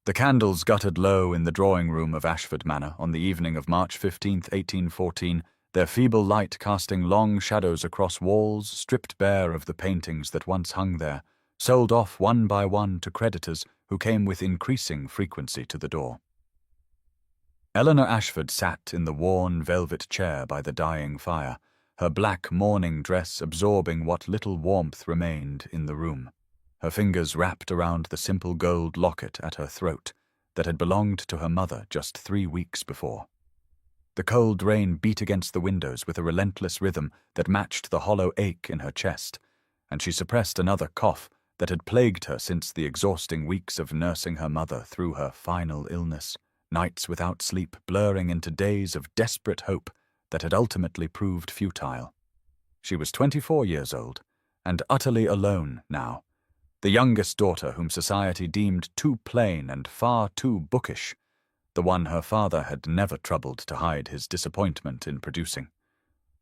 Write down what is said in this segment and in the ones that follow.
The candles guttered low in the drawing-room of Ashford Manor on the evening of March 15th, 1814, their feeble light casting long shadows across walls stripped bare of the paintings that once hung there, sold off one by one to creditors who came with increasing frequency to the door. Eleanor Ashford sat in the worn velvet chair by the dying fire, her black mourning dress absorbing what little warmth remained in the room, her fingers wrapped around the simple gold locket at her throat that had belonged to her mother just 3 weeks before. The cold rain beat against the windows with a relentless rhythm that matched the hollow ache in her chest, and she suppressed another cough that had plagued her since the exhausting weeks of nursing her mother through her final illness, nights without sleep blurring into days of desperate hope that had ultimately proved futile. She was 24 years old, and utterly alone now, the youngest daughter whom society deemed too plain and far too bookish, the one her father had never troubled to hide his disappointment in producing.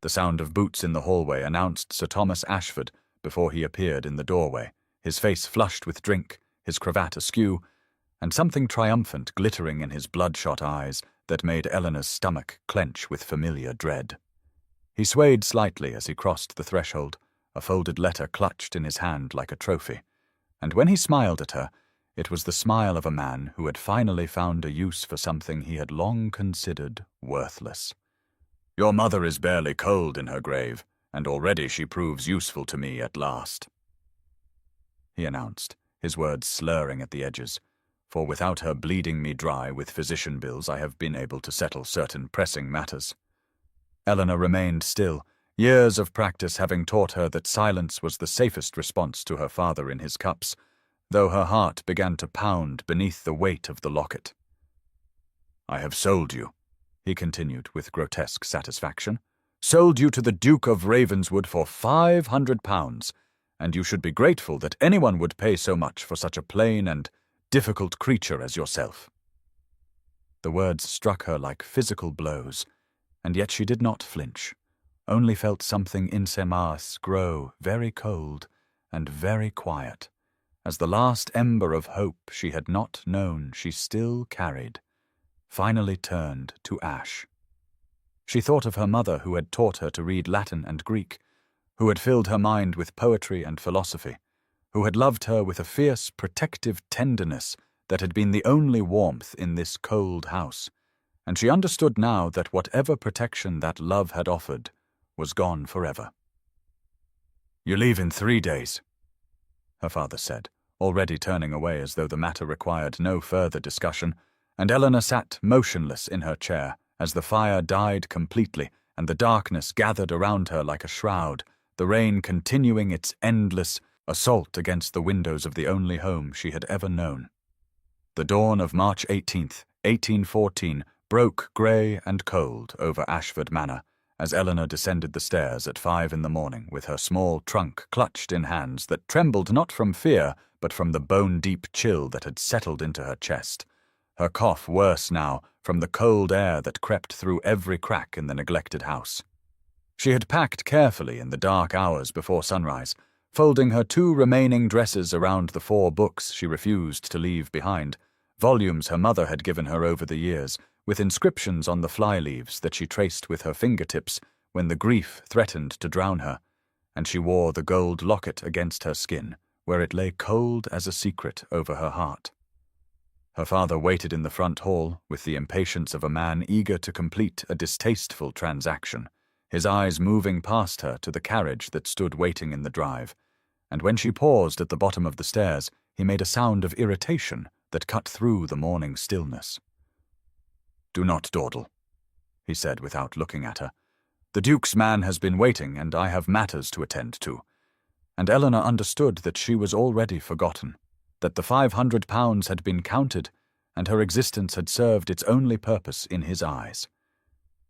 The sound of boots in the hallway announced Sir Thomas Ashford before he appeared in the doorway, his face flushed with drink, his cravat askew, and something triumphant glittering in his bloodshot eyes that made Eleanor's stomach clench with familiar dread. He swayed slightly as he crossed the threshold, a folded letter clutched in his hand like a trophy, and when he smiled at her, it was the smile of a man who had finally found a use for something he had long considered worthless. "Your mother is barely cold in her grave, and already she proves useful to me at last," he announced, his words slurring at the edges, "for without her bleeding me dry with physician bills I have been able to settle certain pressing matters." Eleanor remained still, years of practice having taught her that silence was the safest response to her father in his cups, though her heart began to pound beneath the weight of the locket. "I have sold you," he continued with grotesque satisfaction, "sold you to the Duke of Ravenswood for £500, and you should be grateful that anyone would pay so much for such a plain and difficult creature as yourself." The words struck her like physical blows, and yet she did not flinch, only felt something in ses mains grow very cold and very quiet, as the last ember of hope she had not known she still carried finally turned to ash. She thought of her mother who had taught her to read Latin and Greek, who had filled her mind with poetry and philosophy, who had loved her with a fierce, protective tenderness that had been the only warmth in this cold house, and she understood now that whatever protection that love had offered was gone forever. "You leave in 3 days," her father said, already turning away as though the matter required no further discussion, and Eleanor sat motionless in her chair as the fire died completely and the darkness gathered around her like a shroud, the rain continuing its endless assault against the windows of the only home she had ever known. The dawn of March 18th, 1814, broke grey and cold over Ashford Manor as Eleanor descended the stairs at 5 in the morning with her small trunk clutched in hands that trembled not from fear but from the bone-deep chill that had settled into her chest, her cough worse now from the cold air that crept through every crack in the neglected house. She had packed carefully in the dark hours before sunrise, folding her 2 remaining dresses around the 4 books she refused to leave behind, volumes her mother had given her over the years, with inscriptions on the fly-leaves that she traced with her fingertips when the grief threatened to drown her, and she wore the gold locket against her skin, where it lay cold as a secret over her heart. Her father waited in the front hall with the impatience of a man eager to complete a distasteful transaction, his eyes moving past her to the carriage that stood waiting in the drive, and when she paused at the bottom of the stairs, he made a sound of irritation that cut through the morning stillness. "Do not dawdle," he said without looking at her. "The Duke's man has been waiting, and I have matters to attend to." And Eleanor understood that she was already forgotten, that the £500 had been counted, and her existence had served its only purpose in his eyes.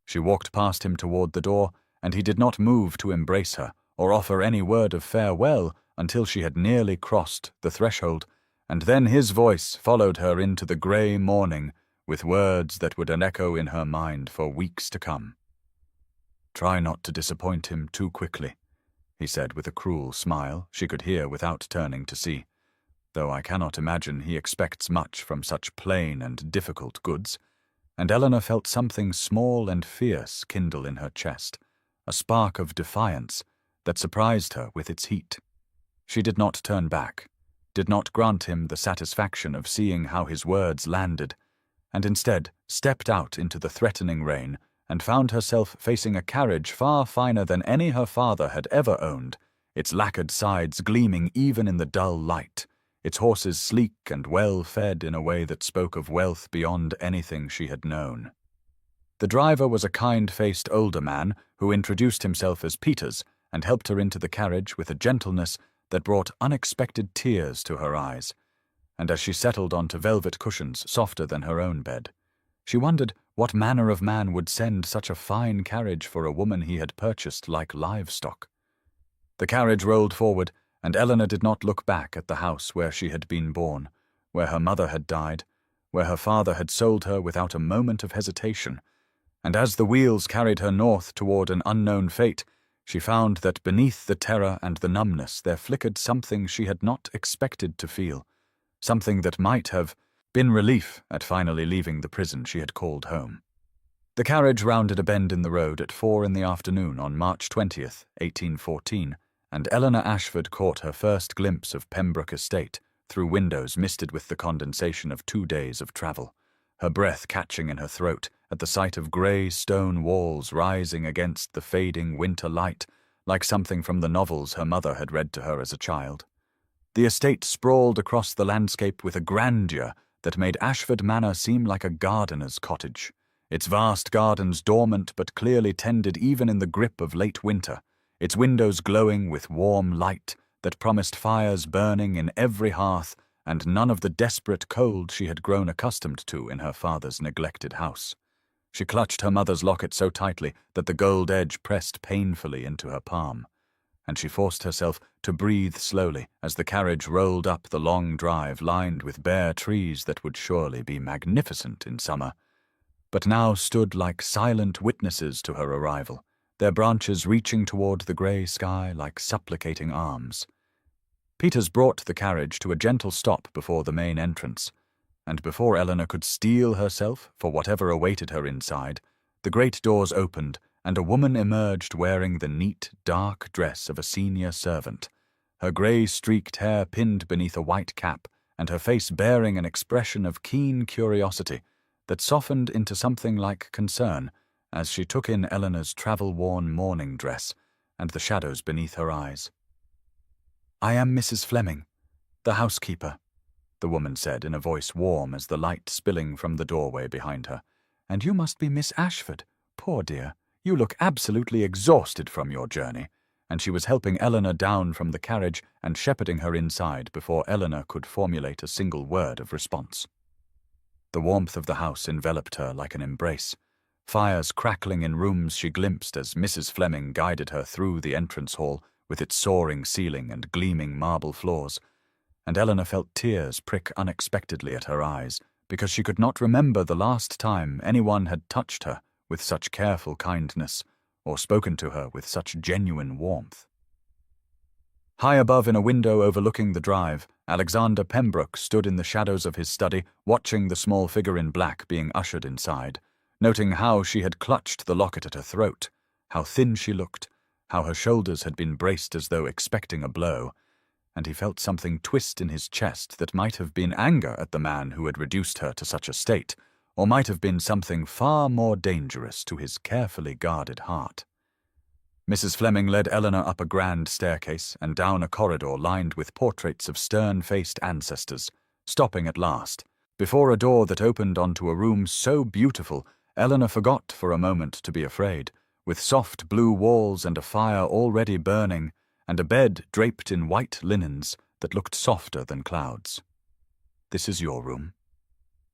She walked past him toward the door, and he did not move to embrace her or offer any word of farewell until she had nearly crossed the threshold, and then his voice followed her into the grey morning with words that would echo in her mind for weeks to come. "Try not to disappoint him too quickly," he said with a cruel smile she could hear without turning to see. though I cannot imagine he expects much from such plain and difficult goods, and Eleanor felt something small and fierce kindle in her chest, a spark of defiance that surprised her with its heat. She did not turn back, did not grant him the satisfaction of seeing how his words landed, and instead stepped out into the threatening rain and found herself facing a carriage far finer than any her father had ever owned, its lacquered sides gleaming even in the dull light, its horses sleek and well-fed in a way that spoke of wealth beyond anything she had known. The driver was a kind-faced older man who introduced himself as Peters and helped her into the carriage with a gentleness that brought unexpected tears to her eyes, and as she settled onto velvet cushions softer than her own bed, she wondered what manner of man would send such a fine carriage for a woman he had purchased like livestock. The carriage rolled forward, and Eleanor did not look back at the house where she had been born, where her mother had died, where her father had sold her without a moment of hesitation, and as the wheels carried her north toward an unknown fate, she found that beneath the terror and the numbness there flickered something she had not expected to feel, something that might have been relief at finally leaving the prison she had called home. The carriage rounded a bend in the road at 4 in the afternoon on March 20th, 1814, and Eleanor Ashford caught her first glimpse of Pembroke Estate through windows misted with the condensation of 2 days of travel, her breath catching in her throat at the sight of grey stone walls rising against the fading winter light like something from the novels her mother had read to her as a child. The estate sprawled across the landscape with a grandeur that made Ashford Manor seem like a gardener's cottage, its vast gardens dormant but clearly tended even in the grip of late winter, its windows glowing with warm light that promised fires burning in every hearth and none of the desperate cold she had grown accustomed to in her father's neglected house. She clutched her mother's locket so tightly that the gold edge pressed painfully into her palm, and she forced herself to breathe slowly as the carriage rolled up the long drive lined with bare trees that would surely be magnificent in summer, but now stood like silent witnesses to her arrival, their branches reaching toward the grey sky like supplicating arms. Peters brought the carriage to a gentle stop before the main entrance, and before Eleanor could steel herself for whatever awaited her inside, the great doors opened and a woman emerged wearing the neat, dark dress of a senior servant, her grey-streaked hair pinned beneath a white cap and her face bearing an expression of keen curiosity that softened into something like concern as she took in Eleanor's travel-worn morning dress and the shadows beneath her eyes. "I am Mrs. Fleming, the housekeeper," the woman said in a voice warm as the light spilling from the doorway behind her. "And you must be Miss Ashford. Poor dear, you look absolutely exhausted from your journey," and she was helping Eleanor down from the carriage and shepherding her inside before Eleanor could formulate a single word of response. The warmth of the house enveloped her like an embrace, fires crackling in rooms she glimpsed as Mrs. Fleming guided her through the entrance hall with its soaring ceiling and gleaming marble floors, and Eleanor felt tears prick unexpectedly at her eyes because she could not remember the last time anyone had touched her with such careful kindness or spoken to her with such genuine warmth. High above in a window overlooking the drive, Alexander Pembroke stood in the shadows of his study, watching the small figure in black being ushered inside, noting how she had clutched the locket at her throat, how thin she looked, how her shoulders had been braced as though expecting a blow, and he felt something twist in his chest that might have been anger at the man who had reduced her to such a state, or might have been something far more dangerous to his carefully guarded heart. Mrs. Fleming led Eleanor up a grand staircase and down a corridor lined with portraits of stern-faced ancestors, stopping at last, before a door that opened onto a room so beautiful Eleanor forgot for a moment to be afraid, with soft blue walls and a fire already burning, and a bed draped in white linens that looked softer than clouds. "This is your room,"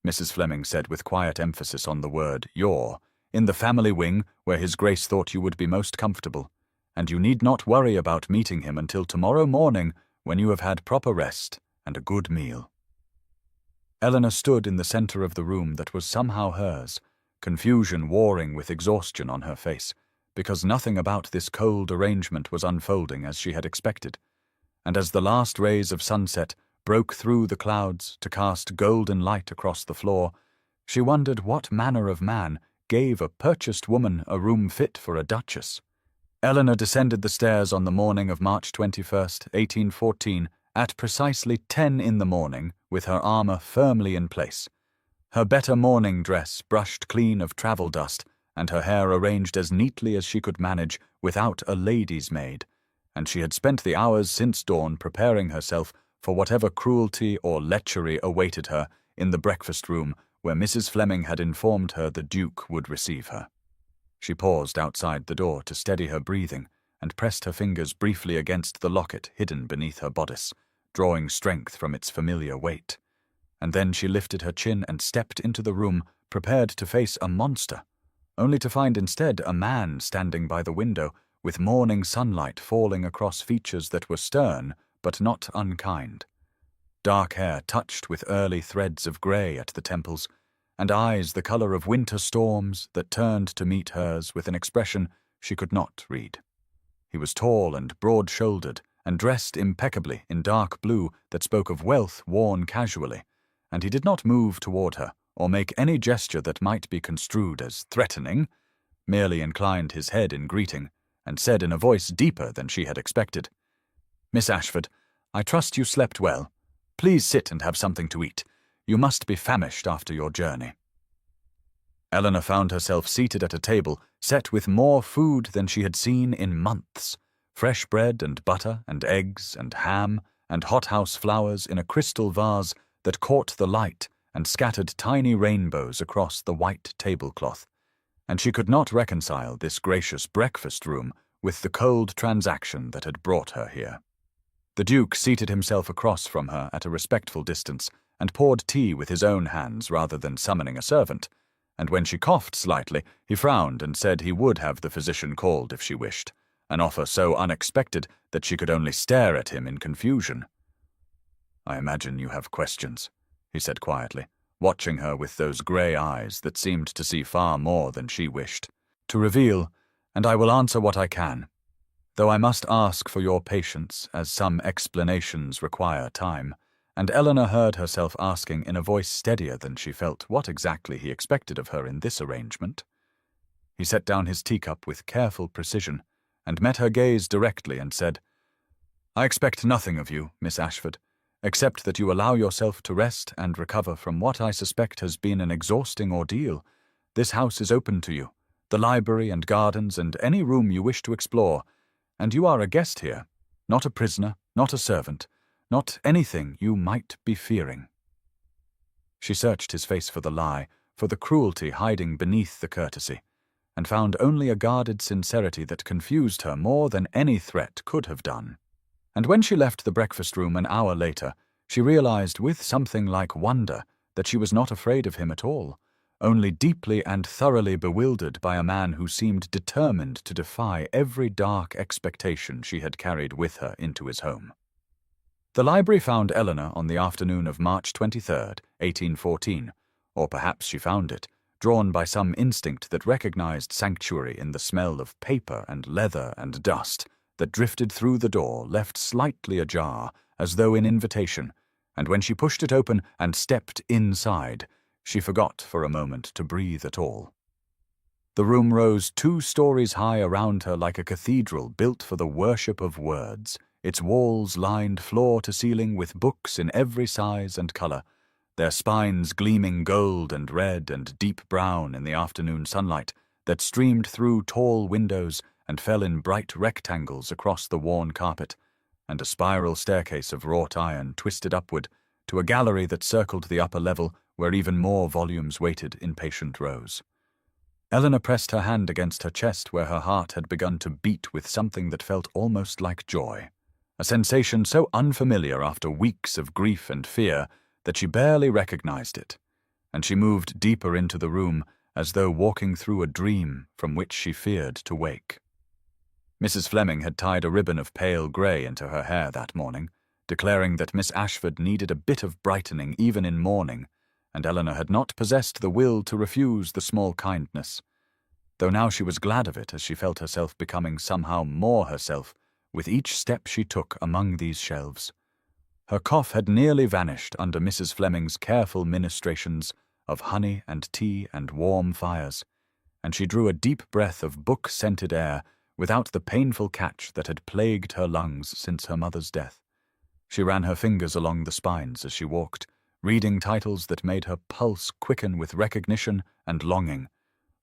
Mrs. Fleming said with quiet emphasis on the word your, "in the family wing where His Grace thought you would be most comfortable, and you need not worry about meeting him until tomorrow morning when you have had proper rest and a good meal." Eleanor stood in the center of the room that was somehow hers, confusion warring with exhaustion on her face, because nothing about this cold arrangement was unfolding as she had expected, and as the last rays of sunset broke through the clouds to cast golden light across the floor, she wondered what manner of man gave a purchased woman a room fit for a duchess. Eleanor descended the stairs on the morning of March 21st, 1814, at precisely 10 in the morning, with her armor firmly in place. Her better morning dress brushed clean of travel dust, and her hair arranged as neatly as she could manage without a lady's maid, and she had spent the hours since dawn preparing herself for whatever cruelty or lechery awaited her in the breakfast room where Mrs. Fleming had informed her the Duke would receive her. She paused outside the door to steady her breathing and pressed her fingers briefly against the locket hidden beneath her bodice, drawing strength from its familiar weight. And then she lifted her chin and stepped into the room, prepared to face a monster, only to find instead a man standing by the window, with morning sunlight falling across features that were stern but not unkind. Dark hair touched with early threads of grey at the temples, and eyes the colour of winter storms that turned to meet hers with an expression she could not read. He was tall and broad-shouldered, and dressed impeccably in dark blue that spoke of wealth worn casually, and he did not move toward her or make any gesture that might be construed as threatening, merely inclined his head in greeting, and said in a voice deeper than she had expected, "Miss Ashford, I trust you slept well. Please sit and have something to eat. You must be famished after your journey." Eleanor found herself seated at a table set with more food than she had seen in months, fresh bread and butter and eggs and ham and hothouse flowers in a crystal vase that caught the light and scattered tiny rainbows across the white tablecloth, and she could not reconcile this gracious breakfast room with the cold transaction that had brought her here. The Duke seated himself across from her at a respectful distance and poured tea with his own hands rather than summoning a servant, and when she coughed slightly, he frowned and said he would have the physician called if she wished, an offer so unexpected that she could only stare at him in confusion. "I imagine you have questions," he said quietly, watching her with those grey eyes that seemed to see far more than she wished to reveal, "and I will answer what I can, though I must ask for your patience, as some explanations require time." And Eleanor heard herself asking in a voice steadier than she felt what exactly he expected of her in this arrangement. He set down his teacup with careful precision, and met her gaze directly and said, "I expect nothing of you, Miss Ashford, except that you allow yourself to rest and recover from what I suspect has been an exhausting ordeal. This house is open to you, the library and gardens and any room you wish to explore, and you are a guest here, not a prisoner, not a servant, not anything you might be fearing." She searched his face for the lie, for the cruelty hiding beneath the courtesy, and found only a guarded sincerity that confused her more than any threat could have done. And when she left the breakfast room an hour later, she realized with something like wonder that she was not afraid of him at all, only deeply and thoroughly bewildered by a man who seemed determined to defy every dark expectation she had carried with her into his home. The library found Eleanor on the afternoon of March 23rd, 1814, or perhaps she found it, drawn by some instinct that recognized sanctuary in the smell of paper and leather and dust that drifted through the door, left slightly ajar, as though in invitation, and when she pushed it open and stepped inside, she forgot for a moment to breathe at all. The room rose 2 stories high around her like a cathedral built for the worship of words, its walls lined floor to ceiling with books in every size and colour, their spines gleaming gold and red and deep brown in the afternoon sunlight that streamed through tall windows and fell in bright rectangles across the worn carpet, and a spiral staircase of wrought iron twisted upward to a gallery that circled the upper level where even more volumes waited in patient rows. Eleanor pressed her hand against her chest where her heart had begun to beat with something that felt almost like joy, a sensation so unfamiliar after weeks of grief and fear that she barely recognized it, and she moved deeper into the room as though walking through a dream from which she feared to wake. Mrs. Fleming had tied a ribbon of pale grey into her hair that morning, declaring that Miss Ashford needed a bit of brightening even in mourning, and Eleanor had not possessed the will to refuse the small kindness, though now she was glad of it as she felt herself becoming somehow more herself with each step she took among these shelves. Her cough had nearly vanished under Mrs. Fleming's careful ministrations of honey and tea and warm fires, and she drew a deep breath of book-scented air without the painful catch that had plagued her lungs since her mother's death. She ran her fingers along the spines as she walked, reading titles that made her pulse quicken with recognition and longing,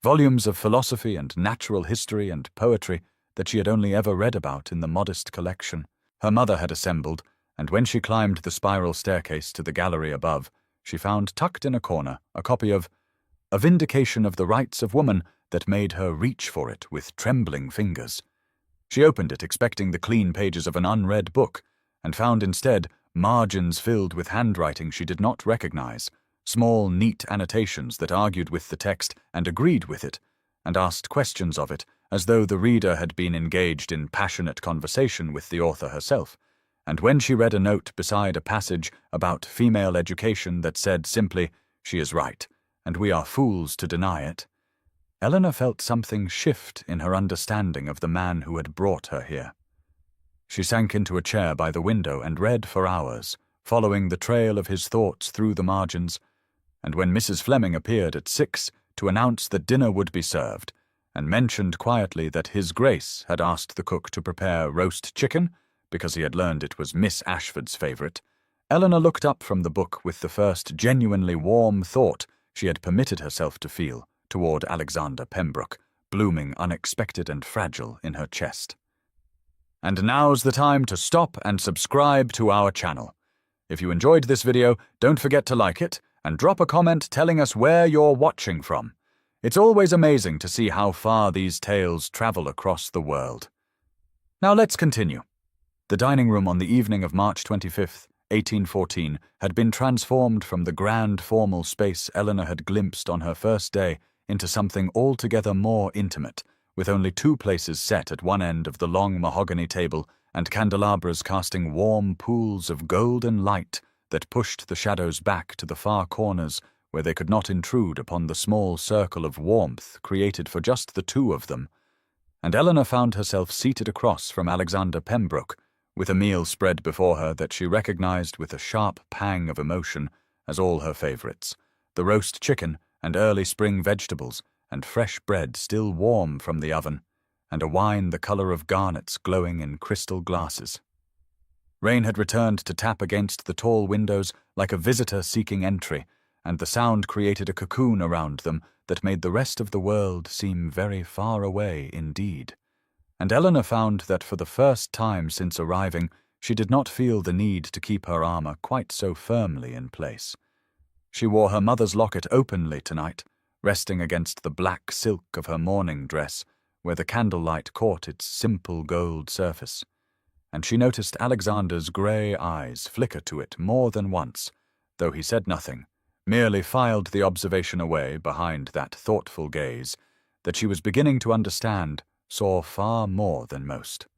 volumes of philosophy and natural history and poetry that she had only ever read about in the modest collection her mother had assembled, and when she climbed the spiral staircase to the gallery above, she found tucked in a corner a copy of A Vindication of the Rights of Woman that made her reach for it with trembling fingers. She opened it expecting the clean pages of an unread book, and found instead margins filled with handwriting she did not recognize, small, neat annotations that argued with the text and agreed with it, and asked questions of it, as though the reader had been engaged in passionate conversation with the author herself. And when she read a note beside a passage about female education that said simply, "She is right, and we are fools to deny it," Eleanor felt something shift in her understanding of the man who had brought her here. She sank into a chair by the window and read for hours, following the trail of his thoughts through the margins, and when Mrs. Fleming appeared at 6 to announce that dinner would be served, and mentioned quietly that His Grace had asked the cook to prepare roast chicken, because he had learned it was Miss Ashford's favourite, Eleanor looked up from the book with the first genuinely warm thought she had permitted herself to feel toward Alexander Pembroke, blooming unexpected and fragile in her chest. And now's the time to stop and subscribe to our channel. If you enjoyed this video, don't forget to like it, and drop a comment telling us where you're watching from. It's always amazing to see how far these tales travel across the world. Now let's continue. The dining room on the evening of March 25th, 1814, had been transformed from the grand formal space Eleanor had glimpsed on her first day into something altogether more intimate, with only 2 places set at one end of the long mahogany table and candelabras casting warm pools of golden light that pushed the shadows back to the far corners where they could not intrude upon the small circle of warmth created for just the 2 of them. And Eleanor found herself seated across from Alexander Pembroke, with a meal spread before her that she recognized with a sharp pang of emotion as all her favorites, the roast chicken and early spring vegetables, and fresh bread still warm from the oven, and a wine the color of garnets glowing in crystal glasses. Rain had returned to tap against the tall windows like a visitor seeking entry, and the sound created a cocoon around them that made the rest of the world seem very far away indeed. And Eleanor found that for the first time since arriving, she did not feel the need to keep her armor quite so firmly in place. She wore her mother's locket openly tonight, resting against the black silk of her morning dress, where the candlelight caught its simple gold surface, and she noticed Alexander's grey eyes flicker to it more than once, though he said nothing, merely filed the observation away behind that thoughtful gaze that she was beginning to understand saw far more than most.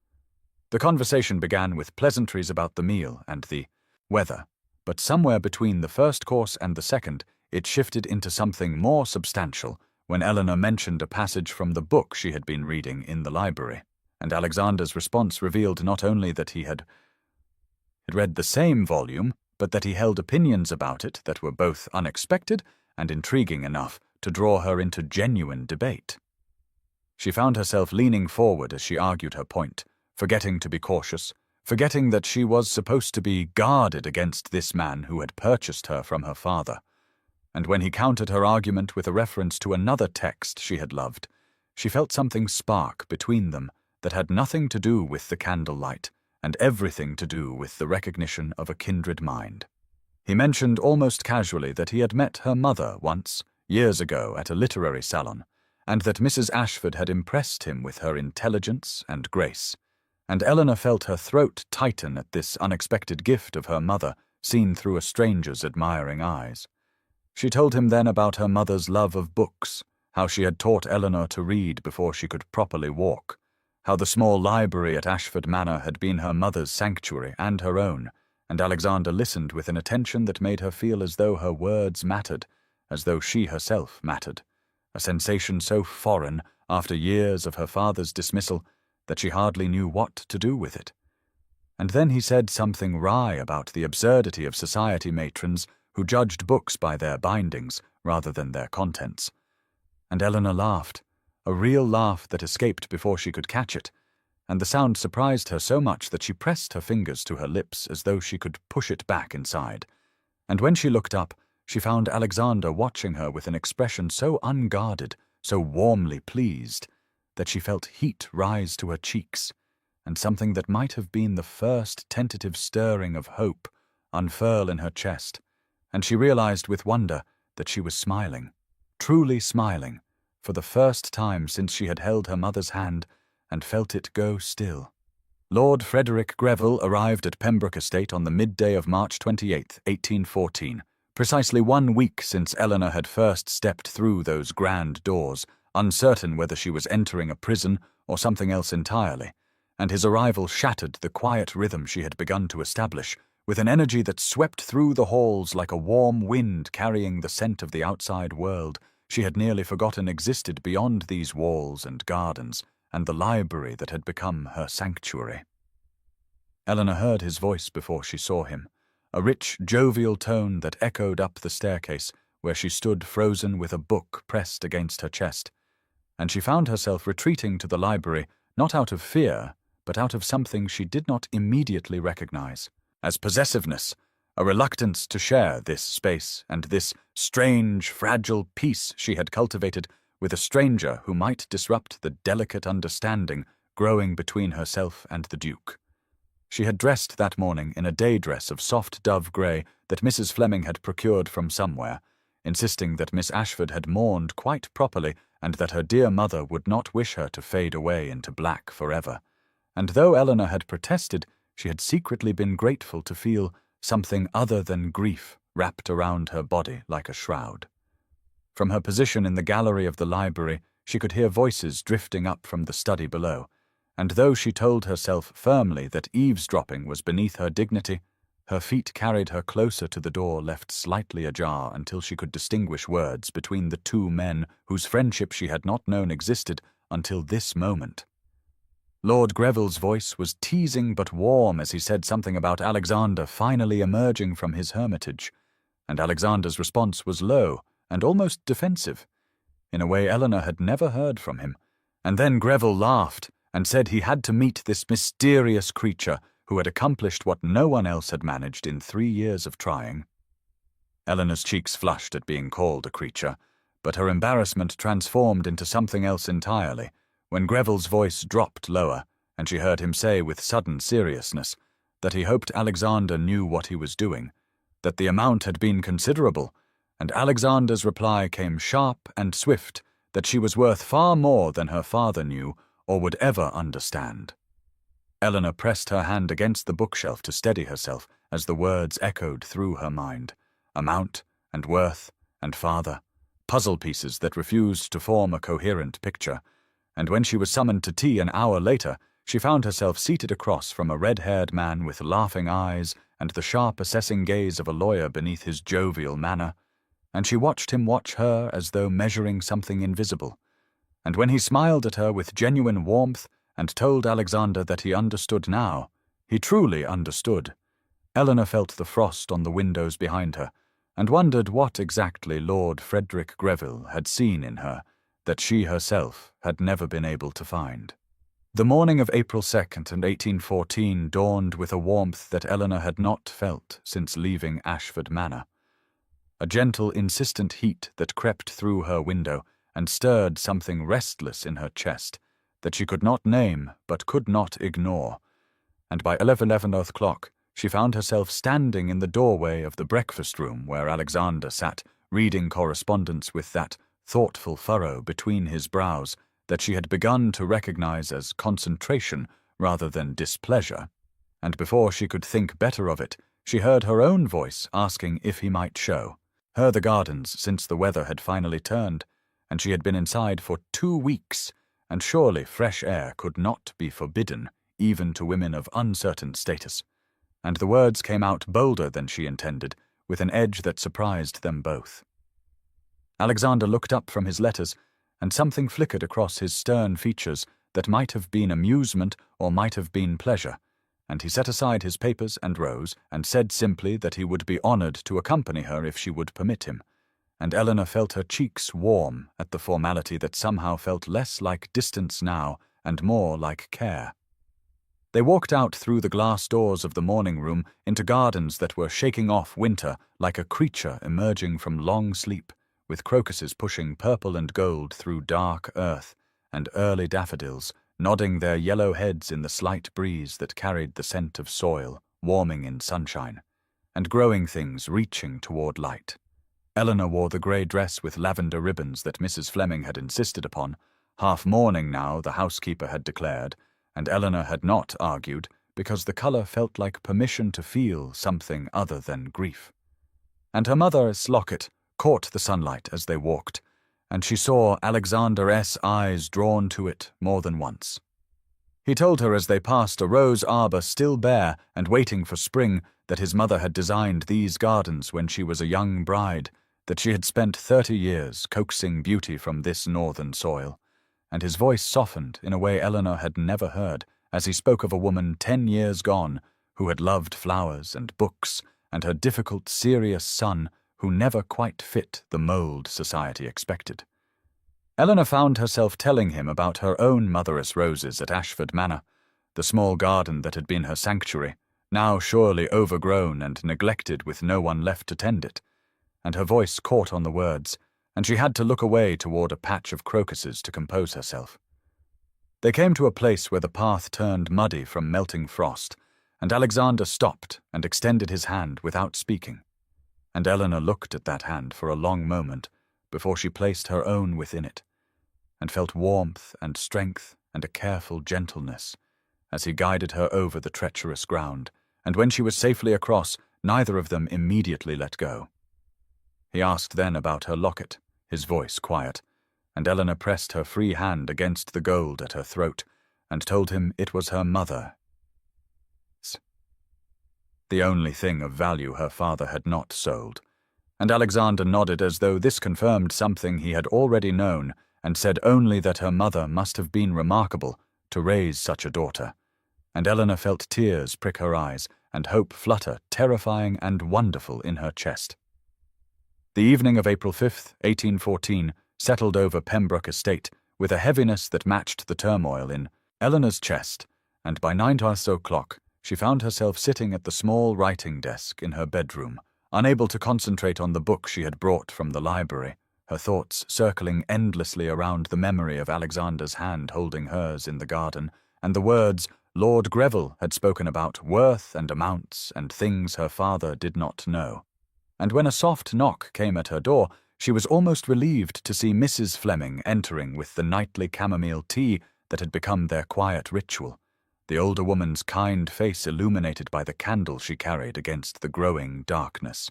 The conversation began with pleasantries about the meal and the weather, but somewhere between the first course and the second, it shifted into something more substantial when Eleanor mentioned a passage from the book she had been reading in the library, and Alexander's response revealed not only that he had read the same volume, but that he held opinions about it that were both unexpected and intriguing enough to draw her into genuine debate. She found herself leaning forward as she argued her point, forgetting to be cautious, forgetting that she was supposed to be guarded against this man who had purchased her from her father. And when he countered her argument with a reference to another text she had loved, she felt something spark between them that had nothing to do with the candlelight and everything to do with the recognition of a kindred mind. He mentioned almost casually that he had met her mother once, years ago, at a literary salon, and that Mrs. Ashford had impressed him with her intelligence and grace, and Eleanor felt her throat tighten at this unexpected gift of her mother seen through a stranger's admiring eyes. She told him then about her mother's love of books, how she had taught Eleanor to read before she could properly walk, how the small library at Ashford Manor had been her mother's sanctuary and her own, and Alexander listened with an attention that made her feel as though her words mattered, as though she herself mattered, a sensation so foreign after years of her father's dismissal that she hardly knew what to do with it. And then he said something wry about the absurdity of society matrons who judged books by their bindings rather than their contents. And Eleanor laughed, a real laugh that escaped before she could catch it, and the sound surprised her so much that she pressed her fingers to her lips as though she could push it back inside. And when she looked up, she found Alexander watching her with an expression so unguarded, so warmly pleased, that she felt heat rise to her cheeks, and something that might have been the first tentative stirring of hope unfurl in her chest, and she realized with wonder that she was smiling, truly smiling, for the first time since she had held her mother's hand and felt it go still. Lord Frederick Greville arrived at Pembroke Estate on the midday of March 28, 1814, precisely 1 week since Eleanor had first stepped through those grand doors, uncertain whether she was entering a prison or something else entirely, and his arrival shattered the quiet rhythm she had begun to establish, with an energy that swept through the halls like a warm wind carrying the scent of the outside world she had nearly forgotten existed beyond these walls and gardens, and the library that had become her sanctuary. Eleanor heard his voice before she saw him, a rich, jovial tone that echoed up the staircase where she stood frozen with a book pressed against her chest, and she found herself retreating to the library not out of fear, but out of something she did not immediately recognize as possessiveness, a reluctance to share this space and this strange, fragile peace she had cultivated with a stranger who might disrupt the delicate understanding growing between herself and the Duke. She had dressed that morning in a day dress of soft dove grey that Mrs. Fleming had procured from somewhere, insisting that Miss Ashford had mourned quite properly and that her dear mother would not wish her to fade away into black forever. And though Eleanor had protested, she had secretly been grateful to feel something other than grief wrapped around her body like a shroud. From her position in the gallery of the library, she could hear voices drifting up from the study below, and though she told herself firmly that eavesdropping was beneath her dignity, her feet carried her closer to the door left slightly ajar until she could distinguish words between the two men whose friendship she had not known existed until this moment. Lord Greville's voice was teasing but warm as he said something about Alexander finally emerging from his hermitage, and Alexander's response was low and almost defensive, in a way Eleanor had never heard from him, and then Greville laughed and said he had to meet this mysterious creature who had accomplished what no one else had managed in 3 years of trying. Eleanor's cheeks flushed at being called a creature, but her embarrassment transformed into something else entirely, when Greville's voice dropped lower, and she heard him say with sudden seriousness that he hoped Alexander knew what he was doing, that the amount had been considerable, and Alexander's reply came sharp and swift that she was worth far more than her father knew or would ever understand. Eleanor pressed her hand against the bookshelf to steady herself as the words echoed through her mind. Amount and worth and father, puzzle pieces that refused to form a coherent picture, and when she was summoned to tea an hour later, she found herself seated across from a red-haired man with laughing eyes and the sharp assessing gaze of a lawyer beneath his jovial manner, and she watched him watch her as though measuring something invisible. And when he smiled at her with genuine warmth and told Alexander that he understood now, he truly understood. Eleanor felt the frost on the windows behind her, and wondered what exactly Lord Frederick Greville had seen in her that she herself had never been able to find. The morning of April 2nd and 1814 dawned with a warmth that Eleanor had not felt since leaving Ashford Manor. A gentle, insistent heat that crept through her window and stirred something restless in her chest that she could not name but could not ignore, and by 11 o'clock she found herself standing in the doorway of the breakfast-room where Alexander sat, reading correspondence with that thoughtful furrow between his brows that she had begun to recognize as concentration rather than displeasure, and before she could think better of it, she heard her own voice asking if he might show her the gardens since the weather had finally turned, and she had been inside for 2 weeks, and surely fresh air could not be forbidden even to women of uncertain status, and the words came out bolder than she intended, with an edge that surprised them both. Alexander looked up from his letters, and something flickered across his stern features that might have been amusement or might have been pleasure, and he set aside his papers and rose, and said simply that he would be honored to accompany her if she would permit him, and Eleanor felt her cheeks warm at the formality that somehow felt less like distance now and more like care. They walked out through the glass doors of the morning room into gardens that were shaking off winter like a creature emerging from long sleep, with crocuses pushing purple and gold through dark earth, and early daffodils nodding their yellow heads in the slight breeze that carried the scent of soil, warming in sunshine, and growing things reaching toward light. Eleanor wore the grey dress with lavender ribbons that Mrs. Fleming had insisted upon, half mourning now, the housekeeper had declared, and Eleanor had not argued, because the colour felt like permission to feel something other than grief. And her mother's locket caught the sunlight as they walked, and she saw Alexander's eyes drawn to it more than once. He told her as they passed a rose arbour still bare and waiting for spring that his mother had designed these gardens when she was a young bride, that she had spent 30 years coaxing beauty from this northern soil, and his voice softened in a way Eleanor had never heard as he spoke of a woman 10 years gone who had loved flowers and books, and her difficult, serious son who never quite fit the mould society expected. Eleanor found herself telling him about her own motherless roses at Ashford Manor, the small garden that had been her sanctuary, now surely overgrown and neglected with no one left to tend it, and her voice caught on the words, and she had to look away toward a patch of crocuses to compose herself. They came to a place where the path turned muddy from melting frost, and Alexander stopped and extended his hand without speaking, and Eleanor looked at that hand for a long moment before she placed her own within it, and felt warmth and strength and a careful gentleness as he guided her over the treacherous ground, and when she was safely across, neither of them immediately let go. He asked then about her locket, his voice quiet, and Eleanor pressed her free hand against the gold at her throat and told him it was her mother. The only thing of value her father had not sold, and Alexander nodded as though this confirmed something he had already known, and said only that her mother must have been remarkable to raise such a daughter, and Eleanor felt tears prick her eyes and hope flutter terrifying and wonderful in her chest. The evening of April 5th, 1814, settled over Pembroke Estate with a heaviness that matched the turmoil in Eleanor's chest, and by 9:00 she found herself sitting at the small writing desk in her bedroom, unable to concentrate on the book she had brought from the library, her thoughts circling endlessly around the memory of Alexander's hand holding hers in the garden, and the words Lord Greville had spoken about worth and amounts and things her father did not know. And when a soft knock came at her door, she was almost relieved to see Mrs. Fleming entering with the nightly chamomile tea that had become their quiet ritual, the older woman's kind face illuminated by the candle she carried against the growing darkness.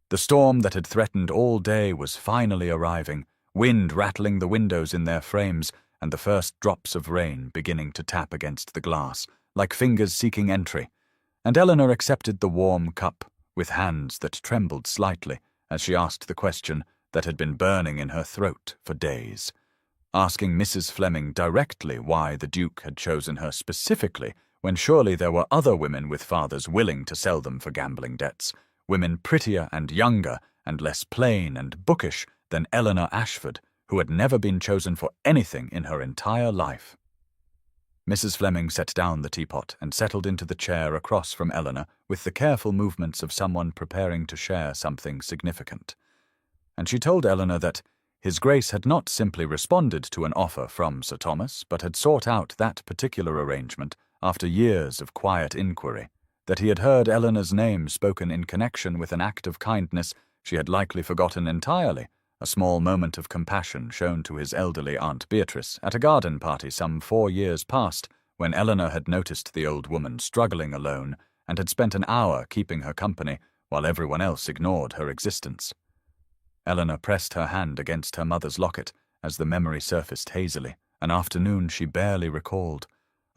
The storm that had threatened all day was finally arriving, wind rattling the windows in their frames, and the first drops of rain beginning to tap against the glass, like fingers seeking entry, and Eleanor accepted the warm cup, with hands that trembled slightly as she asked the question that had been burning in her throat for days, asking Mrs. Fleming directly why the Duke had chosen her specifically when surely there were other women with fathers willing to sell them for gambling debts, women prettier and younger and less plain and bookish than Eleanor Ashford, who had never been chosen for anything in her entire life. Mrs. Fleming set down the teapot and settled into the chair across from Eleanor with the careful movements of someone preparing to share something significant. And she told Eleanor that His Grace had not simply responded to an offer from Sir Thomas, but had sought out that particular arrangement after years of quiet inquiry, that he had heard Eleanor's name spoken in connection with an act of kindness she had likely forgotten entirely, a small moment of compassion shown to his elderly Aunt Beatrice at a garden party some 4 years past, when Eleanor had noticed the old woman struggling alone and had spent an hour keeping her company while everyone else ignored her existence. Eleanor pressed her hand against her mother's locket as the memory surfaced hazily, an afternoon she barely recalled.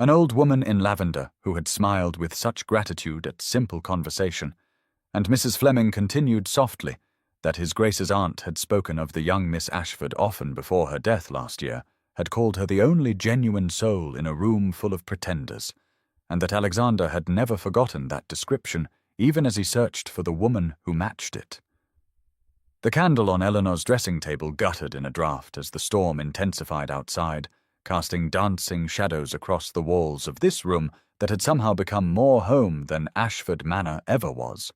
An old woman in lavender who had smiled with such gratitude at simple conversation, and Mrs. Fleming continued softly that His Grace's aunt had spoken of the young Miss Ashford often before her death last year, had called her the only genuine soul in a room full of pretenders, and that Alexander had never forgotten that description, even as he searched for the woman who matched it. The candle on Eleanor's dressing table guttered in a draught as the storm intensified outside, casting dancing shadows across the walls of this room that had somehow become more home than Ashford Manor ever was,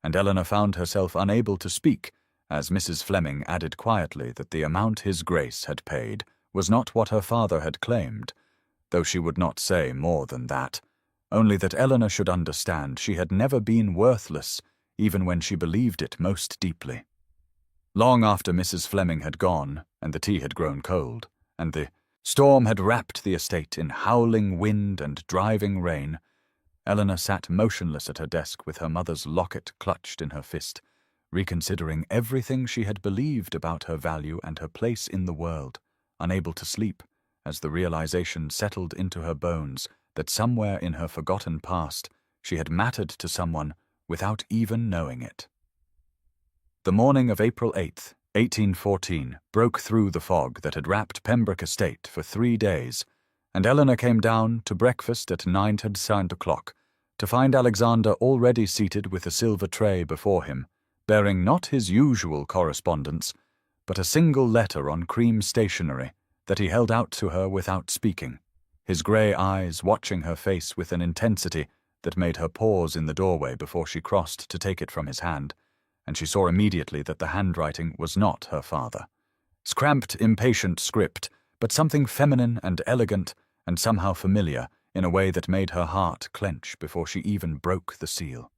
and Eleanor found herself unable to speak as Mrs. Fleming added quietly that the amount His Grace had paid was not what her father had claimed, though she would not say more than that, only that Eleanor should understand she had never been worthless, even when she believed it most deeply. Long after Mrs. Fleming had gone, and the tea had grown cold, and the storm had wrapped the estate in howling wind and driving rain, Eleanor sat motionless at her desk with her mother's locket clutched in her fist, reconsidering everything she had believed about her value and her place in the world, unable to sleep, as the realization settled into her bones that somewhere in her forgotten past she had mattered to someone without even knowing it. The morning of April 8th, 1814, broke through the fog that had wrapped Pembroke Estate for 3 days, and Eleanor came down to breakfast at 9:05 to find Alexander already seated with a silver tray before him, bearing not his usual correspondence, but a single letter on cream stationery that he held out to her without speaking, his grey eyes watching her face with an intensity that made her pause in the doorway before she crossed to take it from his hand, and she saw immediately that the handwriting was not her father. Cramped, impatient script, but something feminine and elegant and somehow familiar in a way that made her heart clench before she even broke the seal.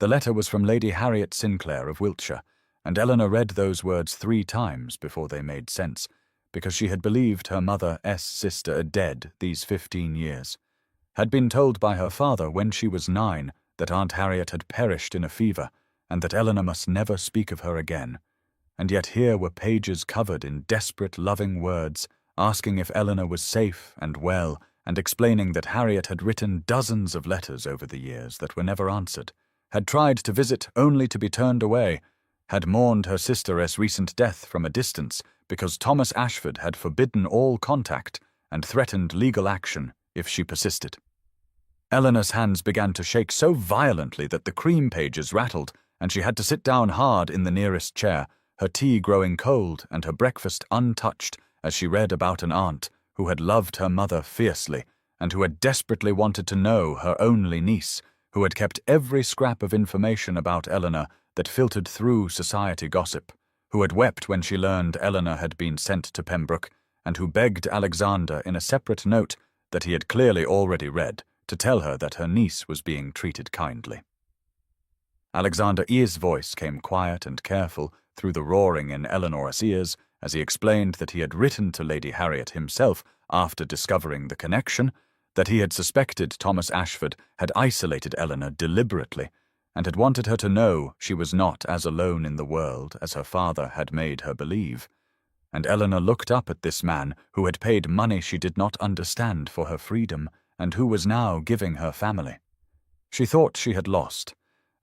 The letter was from Lady Harriet Sinclair of Wiltshire, and Eleanor read those words 3 times before they made sense, because she had believed her mother's sister dead these 15 years, had been told by her father when she was 9 that Aunt Harriet had perished in a fever, and that Eleanor must never speak of her again. And yet here were pages covered in desperate, loving words, asking if Eleanor was safe and well, and explaining that Harriet had written dozens of letters over the years that were never answered, had tried to visit only to be turned away, had mourned her sister's recent death from a distance because Thomas Ashford had forbidden all contact and threatened legal action if she persisted. Eleanor's hands began to shake so violently that the cream pages rattled, and she had to sit down hard in the nearest chair, her tea growing cold and her breakfast untouched as she read about an aunt who had loved her mother fiercely and who had desperately wanted to know her only niece, who had kept every scrap of information about Eleanor that filtered through society gossip, who had wept when she learned Eleanor had been sent to Pembroke, and who begged Alexander in a separate note that he had clearly already read to tell her that her niece was being treated kindly. Alexander's voice came quiet and careful through the roaring in Eleanor's ears as he explained that he had written to Lady Harriet himself after discovering the connection, that he had suspected Thomas Ashford had isolated Eleanor deliberately and had wanted her to know she was not as alone in the world as her father had made her believe. And Eleanor looked up at this man who had paid money she did not understand for her freedom and who was now giving her family. She thought she had lost,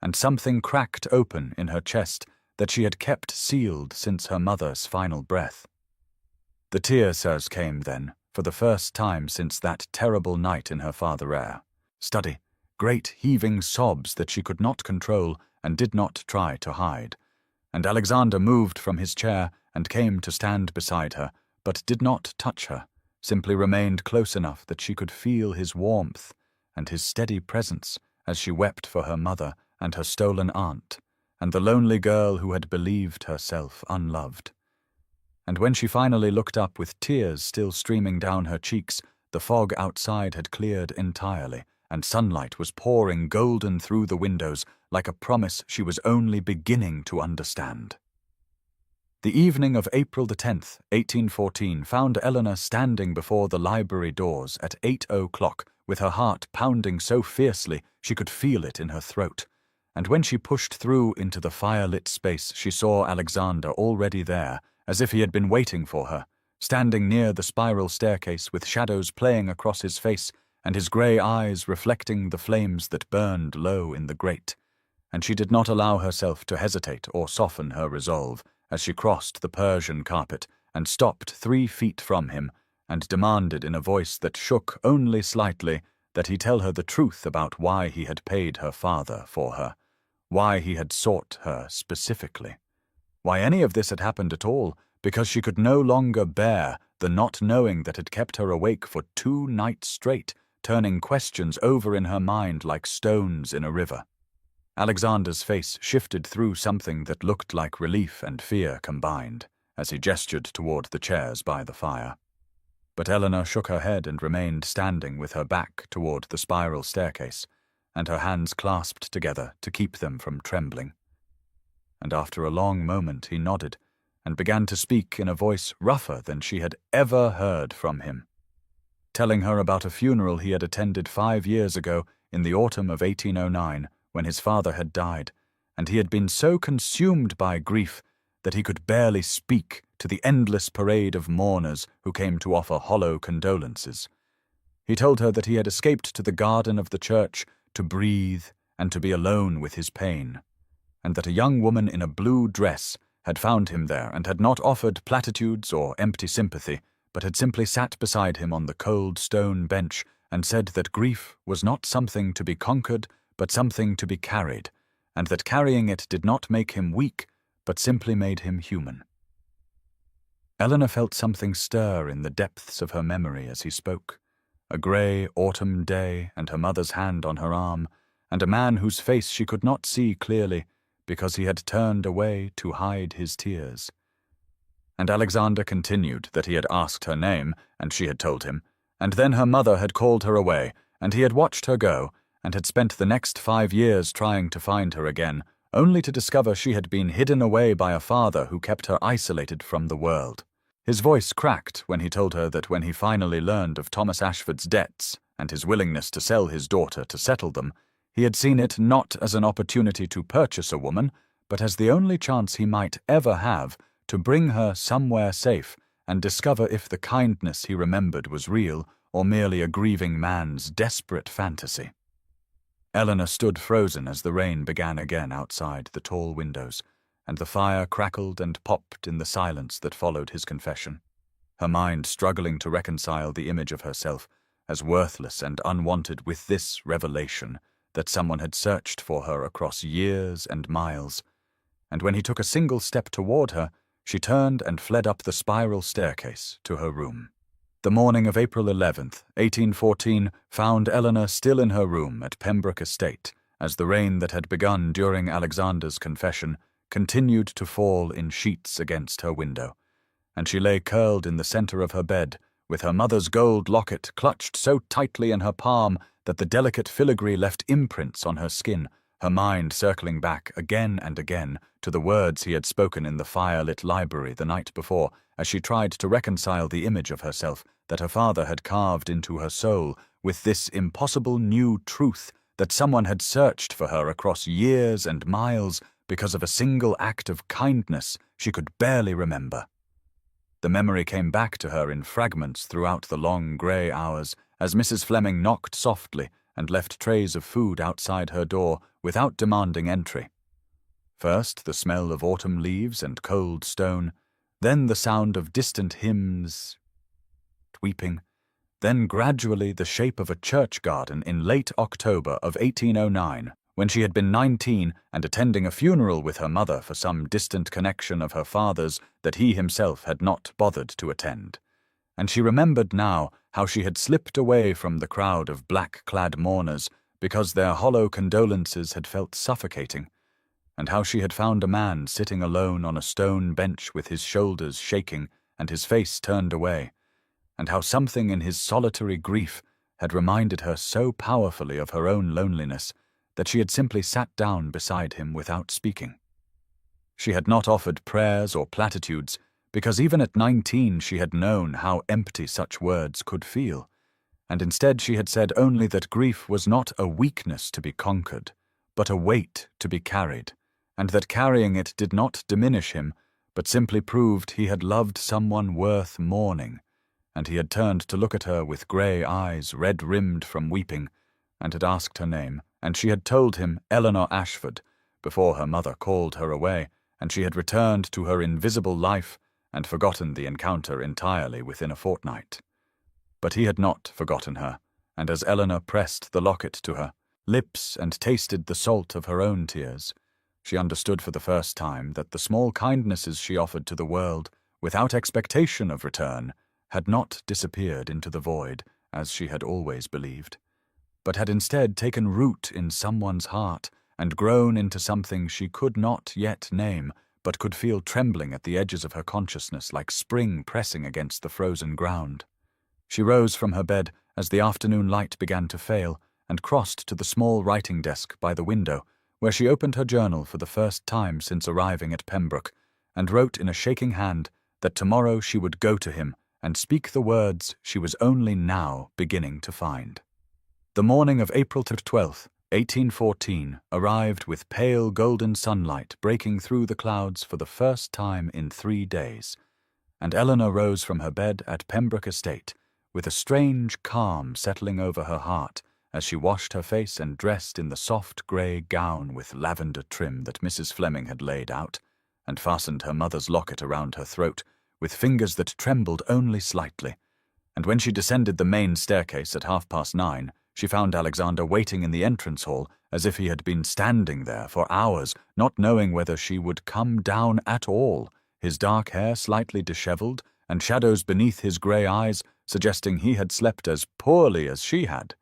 and something cracked open in her chest that she had kept sealed since her mother's final breath. The tears came then, for the first time since that terrible night in her father's study, great heaving sobs that she could not control and did not try to hide, and Alexander moved from his chair and came to stand beside her, but did not touch her, simply remained close enough that she could feel his warmth and his steady presence as she wept for her mother and her stolen aunt, and the lonely girl who had believed herself unloved. And when she finally looked up with tears still streaming down her cheeks, the fog outside had cleared entirely, and sunlight was pouring golden through the windows like a promise she was only beginning to understand. The evening of April the 10th, 1814, found Eleanor standing before the library doors at 8:00 with her heart pounding so fiercely she could feel it in her throat. And when she pushed through into the fire-lit space, she saw Alexander already there, as if he had been waiting for her, standing near the spiral staircase with shadows playing across his face and his grey eyes reflecting the flames that burned low in the grate. And she did not allow herself to hesitate or soften her resolve as she crossed the Persian carpet and stopped 3 feet from him and demanded in a voice that shook only slightly that he tell her the truth about why he had paid her father for her, why he had sought her specifically. Why any of this had happened at all, because she could no longer bear the not knowing that had kept her awake for 2 nights straight, turning questions over in her mind like stones in a river. Alexander's face shifted through something that looked like relief and fear combined, as he gestured toward the chairs by the fire. But Eleanor shook her head and remained standing with her back toward the spiral staircase, and her hands clasped together to keep them from trembling. And after a long moment he nodded, and began to speak in a voice rougher than she had ever heard from him, telling her about a funeral he had attended 5 years ago in the autumn of 1809, when his father had died, and he had been so consumed by grief that he could barely speak to the endless parade of mourners who came to offer hollow condolences. He told her that he had escaped to the garden of the church to breathe and to be alone with his pain, and that a young woman in a blue dress had found him there and had not offered platitudes or empty sympathy, but had simply sat beside him on the cold stone bench and said that grief was not something to be conquered, but something to be carried, and that carrying it did not make him weak, but simply made him human. Eleanor felt something stir in the depths of her memory as he spoke. A grey autumn day, and her mother's hand on her arm, and a man whose face she could not see clearly because he had turned away to hide his tears. And Alexander continued that he had asked her name, and she had told him, and then her mother had called her away, and he had watched her go, and had spent the next 5 years trying to find her again, only to discover she had been hidden away by a father who kept her isolated from the world. His voice cracked when he told her that when he finally learned of Thomas Ashford's debts and his willingness to sell his daughter to settle them, he had seen it not as an opportunity to purchase a woman, but as the only chance he might ever have to bring her somewhere safe and discover if the kindness he remembered was real or merely a grieving man's desperate fantasy. Eleanor stood frozen as the rain began again outside the tall windows, and the fire crackled and popped in the silence that followed his confession, her mind struggling to reconcile the image of herself as worthless and unwanted with this revelation that someone had searched for her across years and miles. And when he took a single step toward her, she turned and fled up the spiral staircase to her room. The morning of April 11th, 1814, found Eleanor still in her room at Pembroke Estate, as the rain that had begun during Alexander's confession continued to fall in sheets against her window, and she lay curled in the center of her bed, with her mother's gold locket clutched so tightly in her palm that the delicate filigree left imprints on her skin, her mind circling back again and again to the words he had spoken in the fire-lit library the night before, as she tried to reconcile the image of herself that her father had carved into her soul with this impossible new truth that someone had searched for her across years and miles because of a single act of kindness she could barely remember. The memory came back to her in fragments throughout the long grey hours as Mrs. Fleming knocked softly and left trays of food outside her door without demanding entry. First the smell of autumn leaves and cold stone, then the sound of distant hymns, weeping, then gradually the shape of a church garden in late October of 1809, when she had been 19 and attending a funeral with her mother for some distant connection of her father's that he himself had not bothered to attend. And she remembered now how she had slipped away from the crowd of black-clad mourners because their hollow condolences had felt suffocating, and how she had found a man sitting alone on a stone bench with his shoulders shaking and his face turned away, and how something in his solitary grief had reminded her so powerfully of her own loneliness that she had simply sat down beside him without speaking. She had not offered prayers or platitudes, because even at 19 she had known how empty such words could feel, and instead she had said only that grief was not a weakness to be conquered, but a weight to be carried, and that carrying it did not diminish him, but simply proved he had loved someone worth mourning, and he had turned to look at her with grey eyes red-rimmed from weeping, and had asked her name, and she had told him Eleanor Ashford, before her mother called her away, and she had returned to her invisible life and forgotten the encounter entirely within a fortnight. But he had not forgotten her, and as Eleanor pressed the locket to her lips and tasted the salt of her own tears, she understood for the first time that the small kindnesses she offered to the world, without expectation of return, had not disappeared into the void, as she had always believed, but had instead taken root in someone's heart and grown into something she could not yet name, but could feel trembling at the edges of her consciousness like spring pressing against the frozen ground. She rose from her bed as the afternoon light began to fail and crossed to the small writing desk by the window, where she opened her journal for the first time since arriving at Pembroke, and wrote in a shaking hand that tomorrow she would go to him and speak the words she was only now beginning to find. The morning of April 12th, 1814, arrived with pale golden sunlight breaking through the clouds for the first time in 3 days, and Eleanor rose from her bed at Pembroke Estate, with a strange calm settling over her heart as she washed her face and dressed in the soft grey gown with lavender trim that Mrs. Fleming had laid out, and fastened her mother's locket around her throat with fingers that trembled only slightly. And when she descended the main staircase at 9:30, she found Alexander waiting in the entrance hall as if he had been standing there for hours, not knowing whether she would come down at all, his dark hair slightly dishevelled and shadows beneath his grey eyes suggesting he had slept as poorly as she had.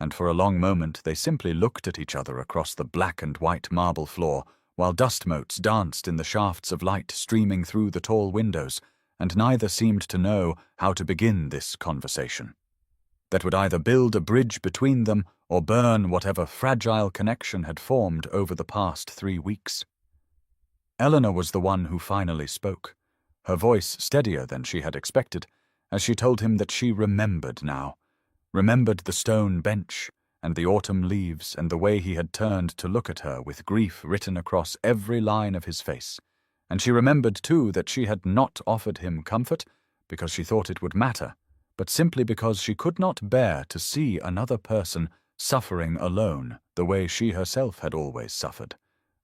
And for a long moment they simply looked at each other across the black and white marble floor, while dust motes danced in the shafts of light streaming through the tall windows, and neither seemed to know how to begin this conversation that would either build a bridge between them or burn whatever fragile connection had formed over the past 3 weeks. Eleanor was the one who finally spoke, her voice steadier than she had expected, as she told him that she remembered now, remembered the stone bench and the autumn leaves and the way he had turned to look at her with grief written across every line of his face, and she remembered too that she had not offered him comfort because she thought it would matter, but simply because she could not bear to see another person suffering alone the way she herself had always suffered.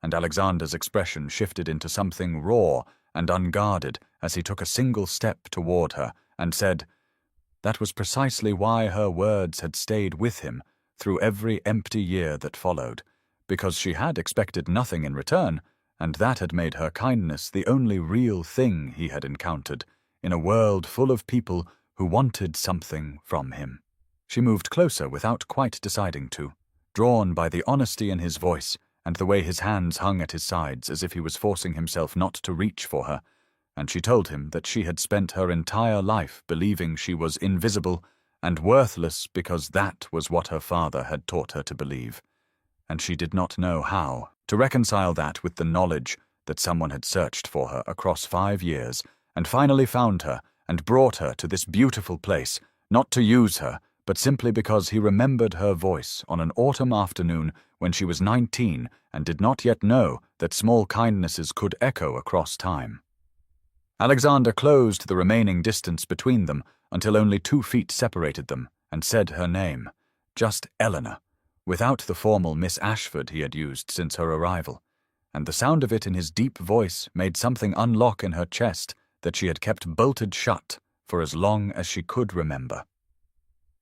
And Alexander's expression shifted into something raw and unguarded as he took a single step toward her and said, that was precisely why her words had stayed with him through every empty year that followed, because she had expected nothing in return, and that had made her kindness the only real thing he had encountered in a world full of people who wanted something from him. She moved closer without quite deciding to, drawn by the honesty in his voice and the way his hands hung at his sides as if he was forcing himself not to reach for her, and she told him that she had spent her entire life believing she was invisible and worthless because that was what her father had taught her to believe, and she did not know how to reconcile that with the knowledge that someone had searched for her across 5 years and finally found her and brought her to this beautiful place, not to use her, but simply because he remembered her voice on an autumn afternoon when she was 19 and did not yet know that small kindnesses could echo across time. Alexander closed the remaining distance between them until only 2 feet separated them, and said her name, just Eleanor, without the formal Miss Ashford he had used since her arrival, and the sound of it in his deep voice made something unlock in her chest that she had kept bolted shut for as long as she could remember.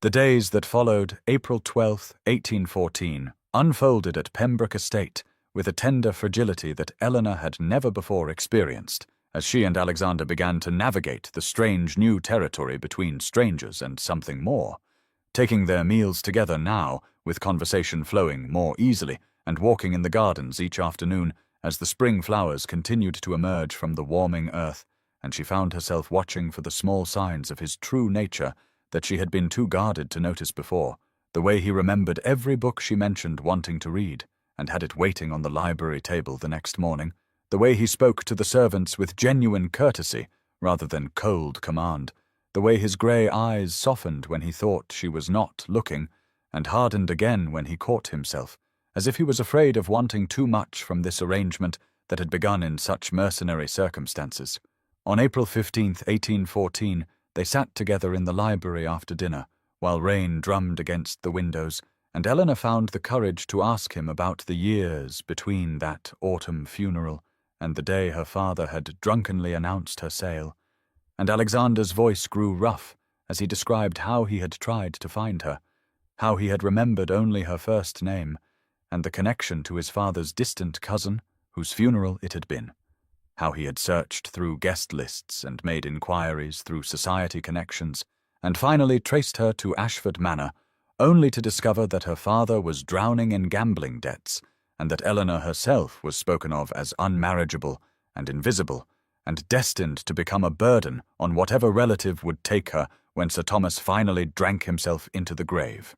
The days that followed April 12th, 1814, unfolded at Pembroke Estate with a tender fragility that Eleanor had never before experienced, as she and Alexander began to navigate the strange new territory between strangers and something more, taking their meals together now, with conversation flowing more easily, and walking in the gardens each afternoon as the spring flowers continued to emerge from the warming earth, and she found herself watching for the small signs of his true nature that she had been too guarded to notice before, the way he remembered every book she mentioned wanting to read, and had it waiting on the library table the next morning, the way he spoke to the servants with genuine courtesy rather than cold command, the way his grey eyes softened when he thought she was not looking, and hardened again when he caught himself, as if he was afraid of wanting too much from this arrangement that had begun in such mercenary circumstances. On April 15th, 1814, they sat together in the library after dinner, while rain drummed against the windows, and Eleanor found the courage to ask him about the years between that autumn funeral and the day her father had drunkenly announced her sale, and Alexander's voice grew rough as he described how he had tried to find her, how he had remembered only her first name, and the connection to his father's distant cousin, whose funeral it had been. How he had searched through guest lists and made inquiries through society connections, and finally traced her to Ashford Manor, only to discover that her father was drowning in gambling debts, and that Eleanor herself was spoken of as unmarriageable and invisible, and destined to become a burden on whatever relative would take her when Sir Thomas finally drank himself into the grave.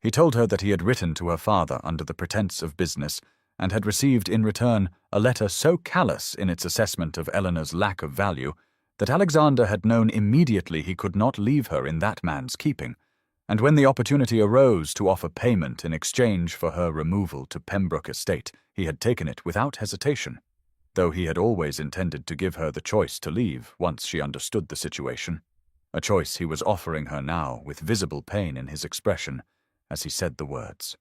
He told her that he had written to her father under the pretence of business, and had received in return a letter so callous in its assessment of Eleanor's lack of value that Alexander had known immediately he could not leave her in that man's keeping, and when the opportunity arose to offer payment in exchange for her removal to Pembroke Estate, he had taken it without hesitation, though he had always intended to give her the choice to leave once she understood the situation, a choice he was offering her now with visible pain in his expression as he said the words.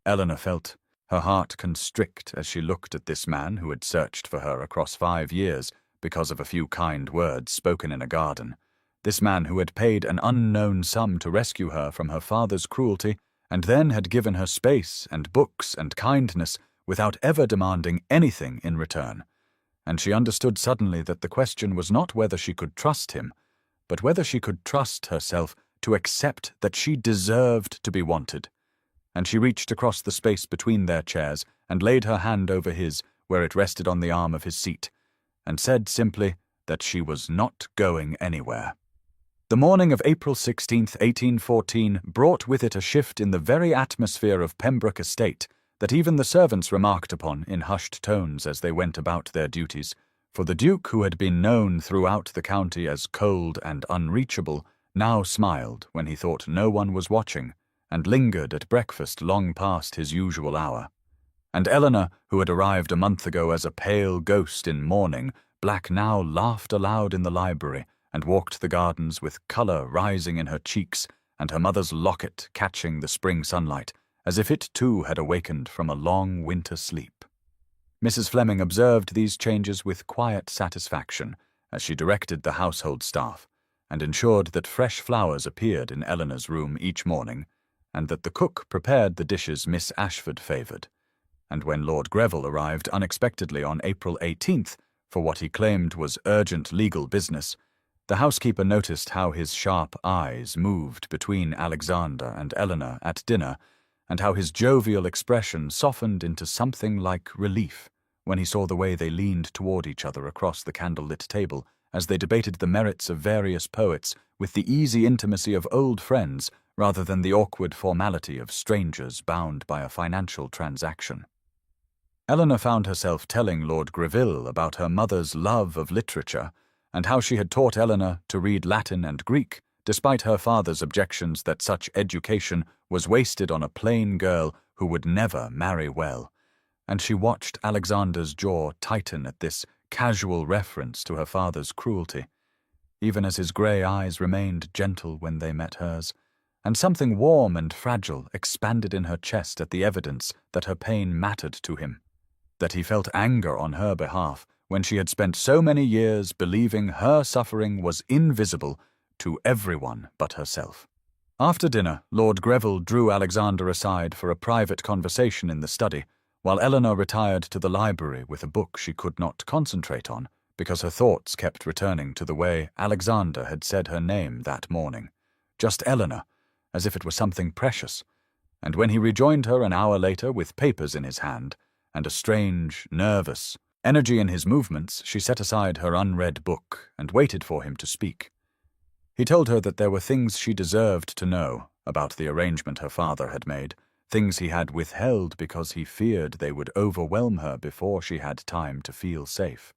Eleanor felt her heart constrict as she looked at this man who had searched for her across 5 years because of a few kind words spoken in a garden, this man who had paid an unknown sum to rescue her from her father's cruelty, and then had given her space and books and kindness without ever demanding anything in return. And she understood suddenly that the question was not whether she could trust him, but whether she could trust herself to accept that she deserved to be wanted. And she reached across the space between their chairs and laid her hand over his where it rested on the arm of his seat, and said simply that she was not going anywhere. The morning of April 16th, 1814, brought with it a shift in the very atmosphere of Pembroke Estate that even the servants remarked upon in hushed tones as they went about their duties, for the Duke, who had been known throughout the county as cold and unreachable, now smiled when he thought no one was watching, and lingered at breakfast long past his usual hour. And Eleanor, who had arrived a month ago as a pale ghost in mourning, black now laughed aloud in the library, and walked the gardens with colour rising in her cheeks, and her mother's locket catching the spring sunlight, as if it too had awakened from a long winter sleep. Mrs. Fleming observed these changes with quiet satisfaction, as she directed the household staff, and ensured that fresh flowers appeared in Eleanor's room each morning, and that the cook prepared the dishes Miss Ashford favoured. And when Lord Greville arrived unexpectedly on April 18th, for what he claimed was urgent legal business, the housekeeper noticed how his sharp eyes moved between Alexander and Eleanor at dinner, and how his jovial expression softened into something like relief when he saw the way they leaned toward each other across the candle-lit table as they debated the merits of various poets with the easy intimacy of old friends rather than the awkward formality of strangers bound by a financial transaction. Eleanor found herself telling Lord Greville about her mother's love of literature, and how she had taught Eleanor to read Latin and Greek, despite her father's objections that such education was wasted on a plain girl who would never marry well, and she watched Alexander's jaw tighten at this casual reference to her father's cruelty, even as his grey eyes remained gentle when they met hers, and something warm and fragile expanded in her chest at the evidence that her pain mattered to him, that he felt anger on her behalf when she had spent so many years believing her suffering was invisible to everyone but herself. After dinner, Lord Greville drew Alexander aside for a private conversation in the study, while Eleanor retired to the library with a book she could not concentrate on, because her thoughts kept returning to the way Alexander had said her name that morning. Just Eleanor, as if it were something precious. And when he rejoined her an hour later with papers in his hand, and a strange, nervous energy in his movements, she set aside her unread book and waited for him to speak. He told her that there were things she deserved to know about the arrangement her father had made, things he had withheld because he feared they would overwhelm her before she had time to feel safe.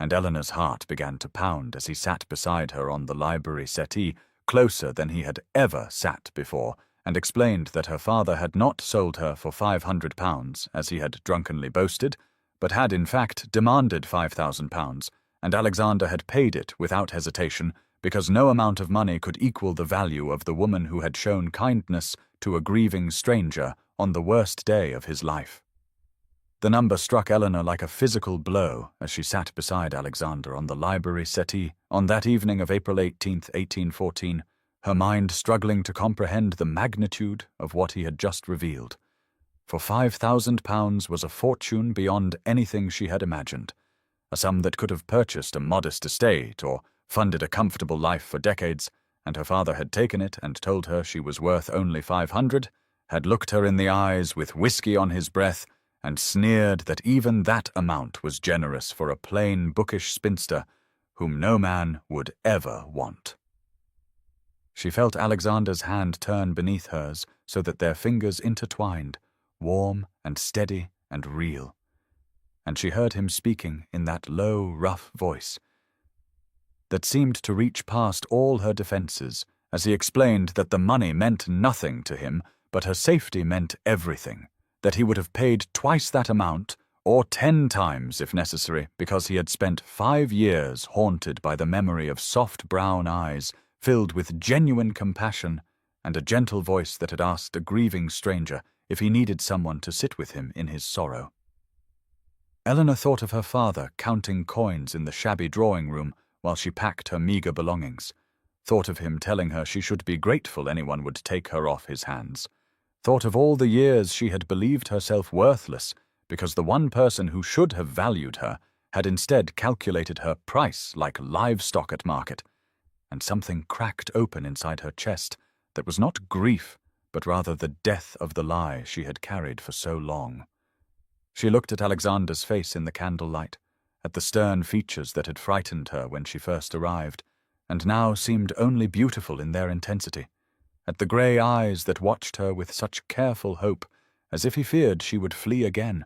And Eleanor's heart began to pound as he sat beside her on the library settee, closer than he had ever sat before, and explained that her father had not sold her for £500, as he had drunkenly boasted, but had in fact demanded £5,000, and Alexander had paid it without hesitation, because no amount of money could equal the value of the woman who had shown kindness to a grieving stranger on the worst day of his life. The number struck Eleanor like a physical blow as she sat beside Alexander on the library settee on that evening of April 18th, 1814, her mind struggling to comprehend the magnitude of what he had just revealed. For £5,000 was a fortune beyond anything she had imagined, a sum that could have purchased a modest estate or funded a comfortable life for decades, and her father had taken it and told her she was worth only 500, had looked her in the eyes with whiskey on his breath, and sneered that even that amount was generous for a plain, bookish spinster whom no man would ever want. She felt Alexander's hand turn beneath hers so that their fingers intertwined, warm and steady and real. And she heard him speaking in that low, rough voice that seemed to reach past all her defenses as he explained that the money meant nothing to him, but her safety meant everything, that he would have paid twice that amount, or 10 times if necessary, because he had spent 5 years haunted by the memory of soft brown eyes filled with genuine compassion and a gentle voice that had asked a grieving stranger if he needed someone to sit with him in his sorrow. Eleanor thought of her father counting coins in the shabby drawing room while she packed her meagre belongings, thought of him telling her she should be grateful anyone would take her off his hands, thought of all the years she had believed herself worthless because the one person who should have valued her had instead calculated her price like livestock at market, and something cracked open inside her chest that was not grief, but rather the death of the lie she had carried for so long. She looked at Alexander's face in the candlelight, at the stern features that had frightened her when she first arrived, and now seemed only beautiful in their intensity, at the grey eyes that watched her with such careful hope, as if he feared she would flee again.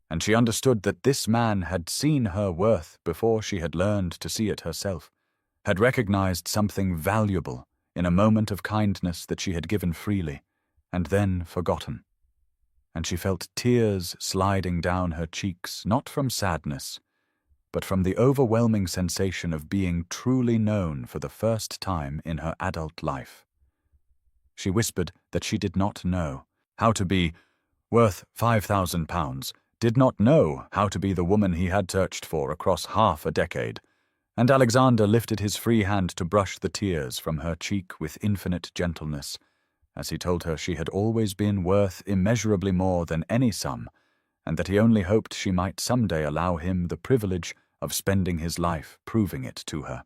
And she understood that this man had seen her worth before she had learned to see it herself, had recognized something valuable in a moment of kindness that she had given freely, and then forgotten. And she felt tears sliding down her cheeks, not from sadness, but from the overwhelming sensation of being truly known for the first time in her adult life. She whispered that she did not know how to be worth £5,000, did not know how to be the woman he had searched for across half a decade, and Alexander lifted his free hand to brush the tears from her cheek with infinite gentleness, as he told her she had always been worth immeasurably more than any sum, and that he only hoped she might someday allow him the privilege of spending his life proving it to her.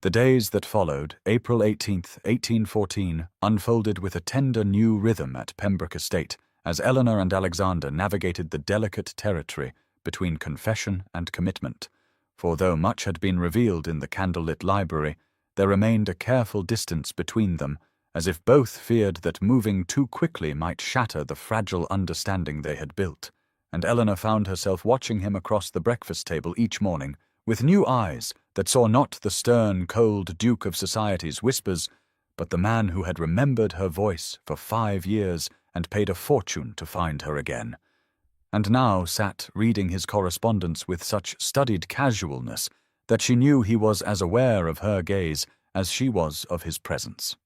The days that followed, April 18th, 1814, unfolded with a tender new rhythm at Pembroke Estate, as Eleanor and Alexander navigated the delicate territory between confession and commitment, for though much had been revealed in the candlelit library, there remained a careful distance between them, as if both feared that moving too quickly might shatter the fragile understanding they had built, and Eleanor found herself watching him across the breakfast table each morning, with new eyes that saw not the stern, cold Duke of Society's whispers, but the man who had remembered her voice for 5 years and paid a fortune to find her again, and now sat reading his correspondence with such studied casualness that she knew he was as aware of her gaze as she was of his presence.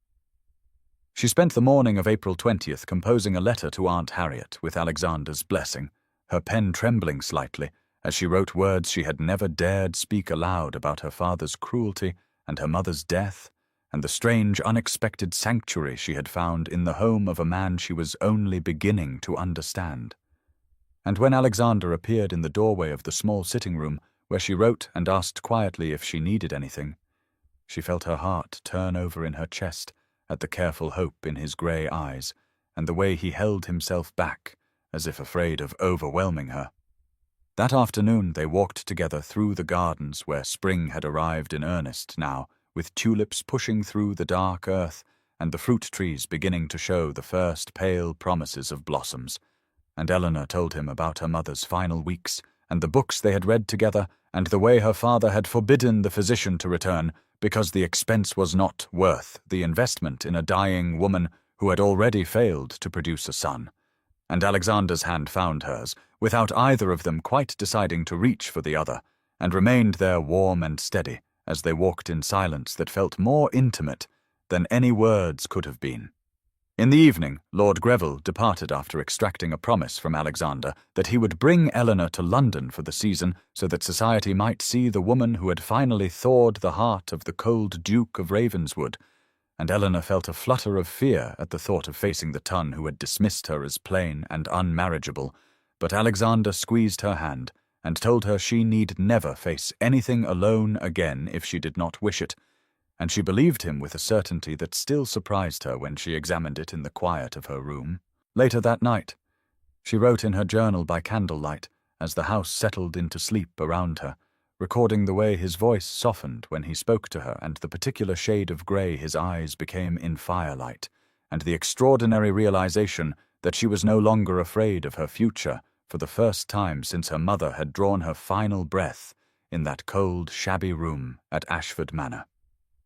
She spent the morning of April 20th composing a letter to Aunt Harriet with Alexander's blessing, her pen trembling slightly as she wrote words she had never dared speak aloud about her father's cruelty and her mother's death, and the strange, unexpected sanctuary she had found in the home of a man she was only beginning to understand. And when Alexander appeared in the doorway of the small sitting room, where she wrote and asked quietly if she needed anything, she felt her heart turn over in her chest at the careful hope in his grey eyes, and the way he held himself back, as if afraid of overwhelming her. That afternoon they walked together through the gardens where spring had arrived in earnest now, with tulips pushing through the dark earth and the fruit trees beginning to show the first pale promises of blossoms. And Eleanor told him about her mother's final weeks, and the books they had read together, and the way her father had forbidden the physician to return because the expense was not worth the investment in a dying woman who had already failed to produce a son. And Alexander's hand found hers, without either of them quite deciding to reach for the other, and remained there warm and steady as they walked in silence that felt more intimate than any words could have been. In the evening, Lord Greville departed after extracting a promise from Alexander that he would bring Eleanor to London for the season so that society might see the woman who had finally thawed the heart of the cold Duke of Ravenswood, and Eleanor felt a flutter of fear at the thought of facing the ton who had dismissed her as plain and unmarriageable. But Alexander squeezed her hand and told her she need never face anything alone again if she did not wish it, and she believed him with a certainty that still surprised her when she examined it in the quiet of her room. Later that night, she wrote in her journal by candlelight as the house settled into sleep around her, recording the way his voice softened when he spoke to her and the particular shade of grey his eyes became in firelight, and the extraordinary realization that she was no longer afraid of her future for the first time since her mother had drawn her final breath in that cold, shabby room at Ashford Manor.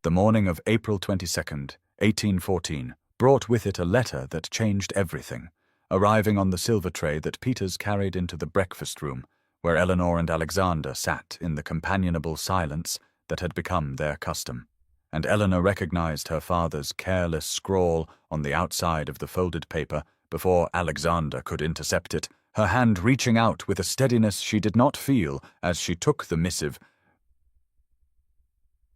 The morning of April 22nd, 1814, brought with it a letter that changed everything, arriving on the silver tray that Peters carried into the breakfast room, where Eleanor and Alexander sat in the companionable silence that had become their custom, and Eleanor recognized her father's careless scrawl on the outside of the folded paper before Alexander could intercept it, her hand reaching out with a steadiness she did not feel as she took the missive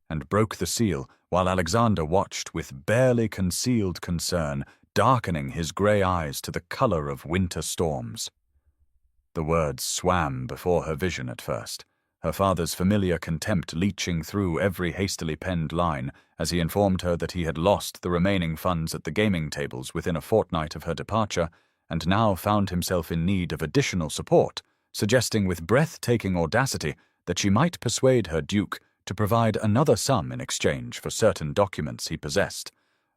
and broke the seal, while Alexander watched with barely concealed concern, darkening his grey eyes to the colour of winter storms. The words swam before her vision at first, her father's familiar contempt leaching through every hastily penned line as he informed her that he had lost the remaining funds at the gaming tables within a fortnight of her departure, and now found himself in need of additional support, suggesting with breathtaking audacity that she might persuade her duke to provide another sum in exchange for certain documents he possessed,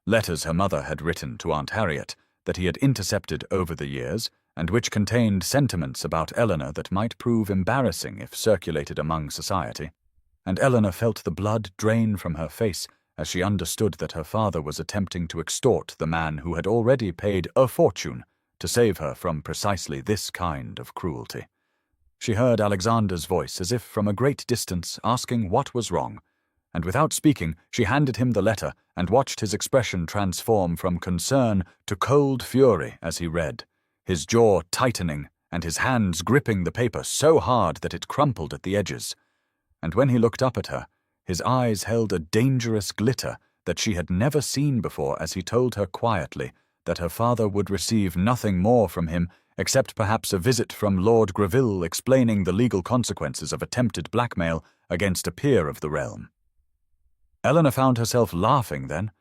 letters her mother had written to Aunt Harriet that he had intercepted over the years, and which contained sentiments about Eleanor that might prove embarrassing if circulated among society. And Eleanor felt the blood drain from her face as she understood that her father was attempting to extort the man who had already paid a fortune to save her from precisely this kind of cruelty. She heard Alexander's voice as if from a great distance asking what was wrong, and without speaking she handed him the letter and watched his expression transform from concern to cold fury as he read, his jaw tightening and his hands gripping the paper so hard that it crumpled at the edges. And when he looked up at her, his eyes held a dangerous glitter that she had never seen before as he told her quietly that her father would receive nothing more from him except perhaps a visit from Lord Greville explaining the legal consequences of attempted blackmail against a peer of the realm. Eleanor found herself laughing then,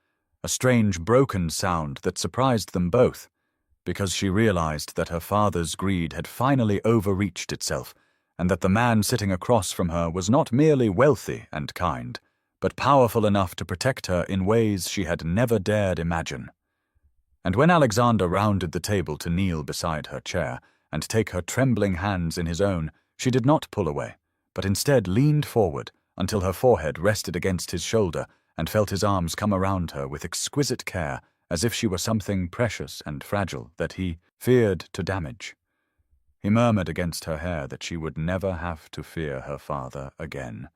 a strange broken sound that surprised them both, because she realized that her father's greed had finally overreached itself, and that the man sitting across from her was not merely wealthy and kind, but powerful enough to protect her in ways she had never dared imagine. And when Alexander rounded the table to kneel beside her chair and take her trembling hands in his own, she did not pull away, but instead leaned forward until her forehead rested against his shoulder and felt his arms come around her with exquisite care, as if she were something precious and fragile that he feared to damage. He murmured against her hair that she would never have to fear her father again,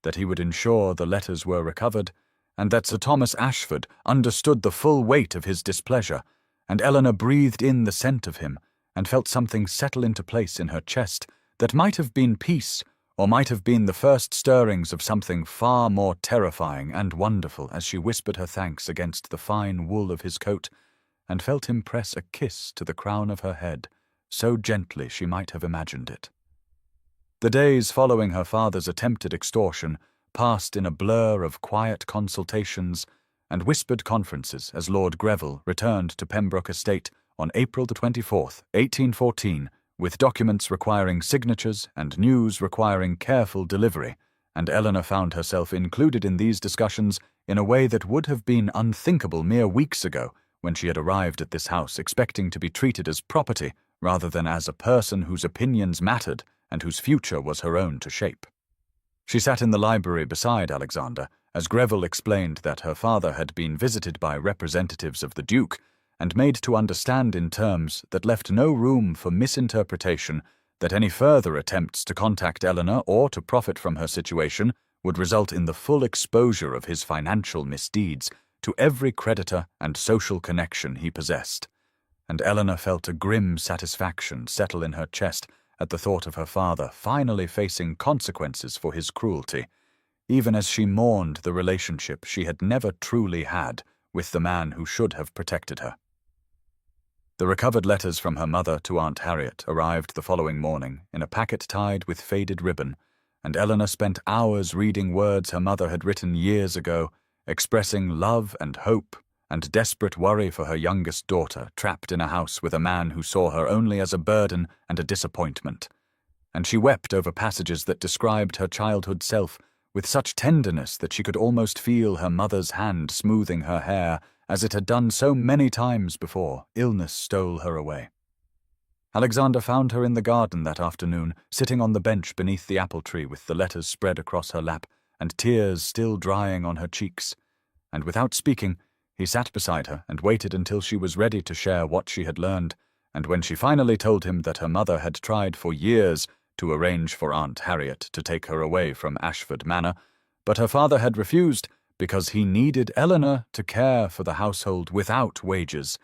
that he would ensure the letters were recovered, and that Sir Thomas Ashford understood the full weight of his displeasure, and Eleanor breathed in the scent of him and felt something settle into place in her chest that might have been peace or might have been the first stirrings of something far more terrifying and wonderful as she whispered her thanks against the fine wool of his coat and felt him press a kiss to the crown of her head, so gently she might have imagined it. The days following her father's attempted extortion passed in a blur of quiet consultations and whispered conferences as Lord Greville returned to Pembroke Estate on April the 24th, 1814, with documents requiring signatures and news requiring careful delivery, and Eleanor found herself included in these discussions in a way that would have been unthinkable mere weeks ago when she had arrived at this house expecting to be treated as property rather than as a person whose opinions mattered and whose future was her own to shape. She sat in the library beside Alexander as Greville explained that her father had been visited by representatives of the Duke and made to understand in terms that left no room for misinterpretation that any further attempts to contact Eleanor or to profit from her situation would result in the full exposure of his financial misdeeds to every creditor and social connection he possessed. And Eleanor felt a grim satisfaction settle in her chest at the thought of her father finally facing consequences for his cruelty, even as she mourned the relationship she had never truly had with the man who should have protected her. The recovered letters from her mother to Aunt Harriet arrived the following morning in a packet tied with faded ribbon, and Eleanor spent hours reading words her mother had written years ago, expressing love and hope and desperate worry for her youngest daughter trapped in a house with a man who saw her only as a burden and a disappointment. And she wept over passages that described her childhood self with such tenderness that she could almost feel her mother's hand smoothing her hair as it had done so many times before illness stole her away. Alexander found her in the garden that afternoon, sitting on the bench beneath the apple tree with the letters spread across her lap and tears still drying on her cheeks. And without speaking, he sat beside her and waited until she was ready to share what she had learned, and when she finally told him that her mother had tried for years to arrange for Aunt Harriet to take her away from Ashford Manor, but her father had refused because he needed Eleanor to care for the household without wages,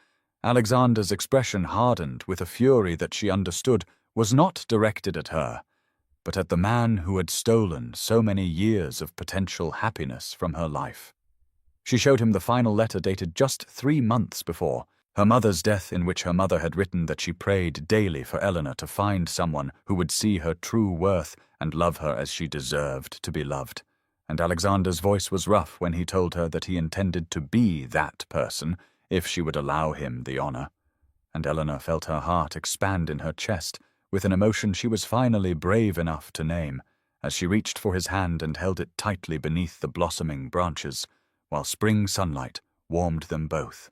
Alexander's expression hardened with a fury that she understood was not directed at her, but at the man who had stolen so many years of potential happiness from her life. She showed him the final letter dated just 3 months before, her mother's death, in which her mother had written that she prayed daily for Eleanor to find someone who would see her true worth and love her as she deserved to be loved. And Alexander's voice was rough when he told her that he intended to be that person if she would allow him the honor. And Eleanor felt her heart expand in her chest with an emotion she was finally brave enough to name, as she reached for his hand and held it tightly beneath the blossoming branches, while spring sunlight warmed them both.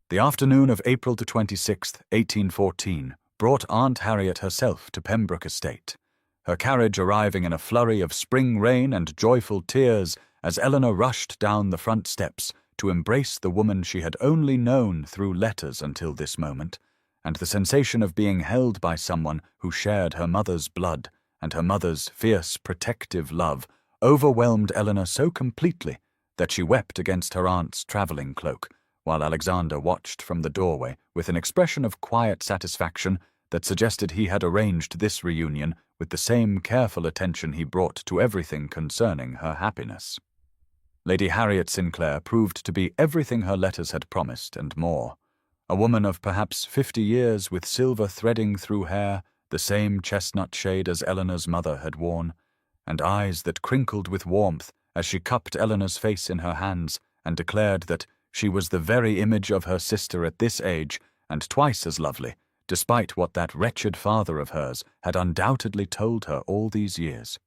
The afternoon of April the 26th, 1814, brought Aunt Harriet herself to Pembroke Estate, her carriage arriving in a flurry of spring rain and joyful tears as Eleanor rushed down the front steps to embrace the woman she had only known through letters until this moment, and the sensation of being held by someone who shared her mother's blood and her mother's fierce protective love overwhelmed Eleanor so completely that she wept against her aunt's travelling cloak, while Alexander watched from the doorway with an expression of quiet satisfaction that suggested he had arranged this reunion with the same careful attention he brought to everything concerning her happiness. Lady Harriet Sinclair proved to be everything her letters had promised and more. A woman of perhaps 50 years with silver threading through hair, the same chestnut shade as Eleanor's mother had worn, and eyes that crinkled with warmth as she cupped Eleanor's face in her hands and declared that she was the very image of her sister at this age and twice as lovely, despite what that wretched father of hers had undoubtedly told her all these years.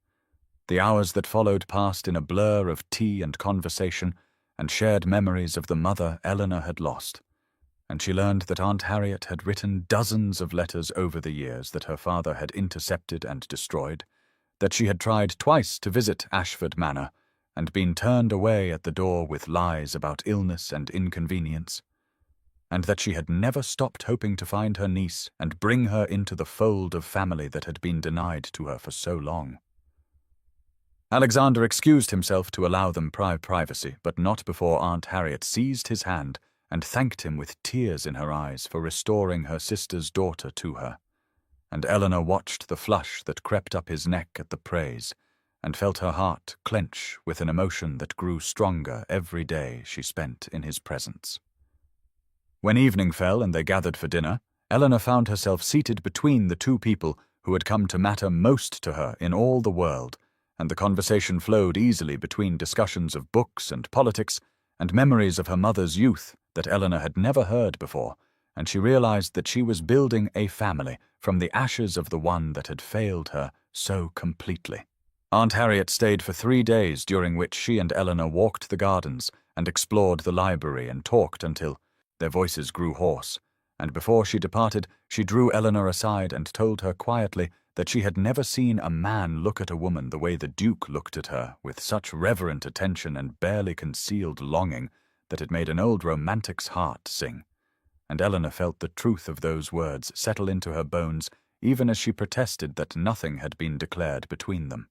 The hours that followed passed in a blur of tea and conversation and shared memories of the mother Eleanor had lost, and she learned that Aunt Harriet had written dozens of letters over the years that her father had intercepted and destroyed, that she had tried twice to visit Ashford Manor and been turned away at the door with lies about illness and inconvenience, and that she had never stopped hoping to find her niece and bring her into the fold of family that had been denied to her for so long. Alexander excused himself to allow them privacy, but not before Aunt Harriet seized his hand and thanked him with tears in her eyes for restoring her sister's daughter to her. And Eleanor watched the flush that crept up his neck at the praise, and felt her heart clench with an emotion that grew stronger every day she spent in his presence. When evening fell and they gathered for dinner, Eleanor found herself seated between the two people who had come to matter most to her in all the world, and the conversation flowed easily between discussions of books and politics and memories of her mother's youth that Eleanor had never heard before, and she realized that she was building a family from the ashes of the one that had failed her so completely. Aunt Harriet stayed for 3 days, during which she and Eleanor walked the gardens and explored the library and talked until their voices grew hoarse, and before she departed, she drew Eleanor aside and told her quietly that she had never seen a man look at a woman the way the Duke looked at her, with such reverent attention and barely concealed longing that it made an old romantic's heart sing. And Eleanor felt the truth of those words settle into her bones, even as she protested that nothing had been declared between them.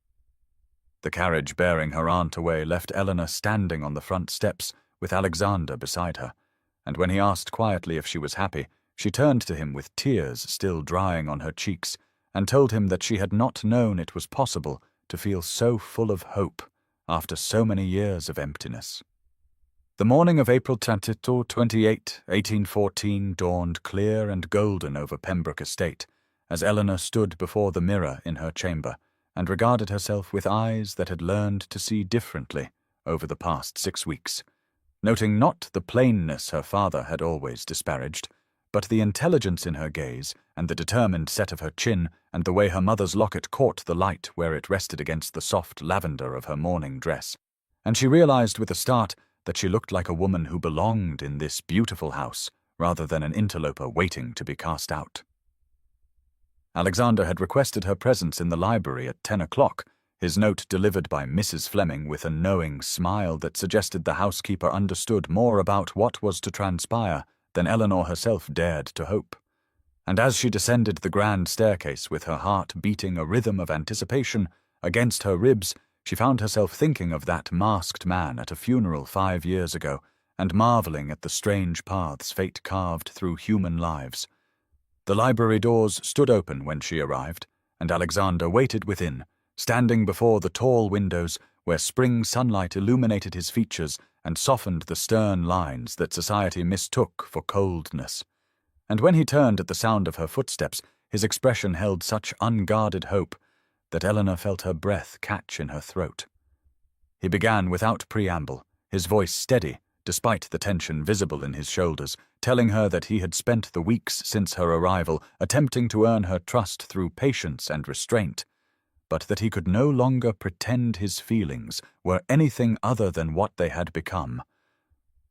The carriage bearing her aunt away left Eleanor standing on the front steps with Alexander beside her, and when he asked quietly if she was happy, she turned to him with tears still drying on her cheeks and told him that she had not known it was possible to feel so full of hope after so many years of emptiness. The morning of April 28, 1814 dawned clear and golden over Pembroke Estate, as Eleanor stood before the mirror in her chamber and regarded herself with eyes that had learned to see differently over the past 6 weeks, noting not the plainness her father had always disparaged, but the intelligence in her gaze and the determined set of her chin and the way her mother's locket caught the light where it rested against the soft lavender of her morning dress. And she realized with a start that she looked like a woman who belonged in this beautiful house rather than an interloper waiting to be cast out. Alexander had requested her presence in the library at 10 o'clock, his note delivered by Mrs. Fleming with a knowing smile that suggested the housekeeper understood more about what was to transpire than Eleanor herself dared to hope. And as she descended the grand staircase with her heart beating a rhythm of anticipation against her ribs, she found herself thinking of that masked man at a funeral 5 years ago and marveling at the strange paths fate carved through human lives. The library doors stood open when she arrived, and Alexander waited within, standing before the tall windows where spring sunlight illuminated his features and softened the stern lines that society mistook for coldness. And when he turned at the sound of her footsteps, his expression held such unguarded hope that Eleanor felt her breath catch in her throat. He began without preamble, his voice steady, despite the tension visible in his shoulders, telling her that he had spent the weeks since her arrival attempting to earn her trust through patience and restraint, but that he could no longer pretend his feelings were anything other than what they had become.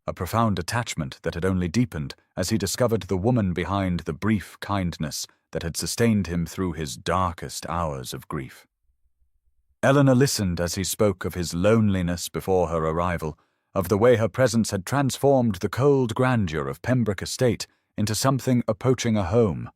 A profound attachment that had only deepened as he discovered the woman behind the brief kindness that had sustained him through his darkest hours of grief. Eleanor listened as he spoke of his loneliness before her arrival, of the way her presence had transformed the cold grandeur of Pembroke Estate into something approaching a home,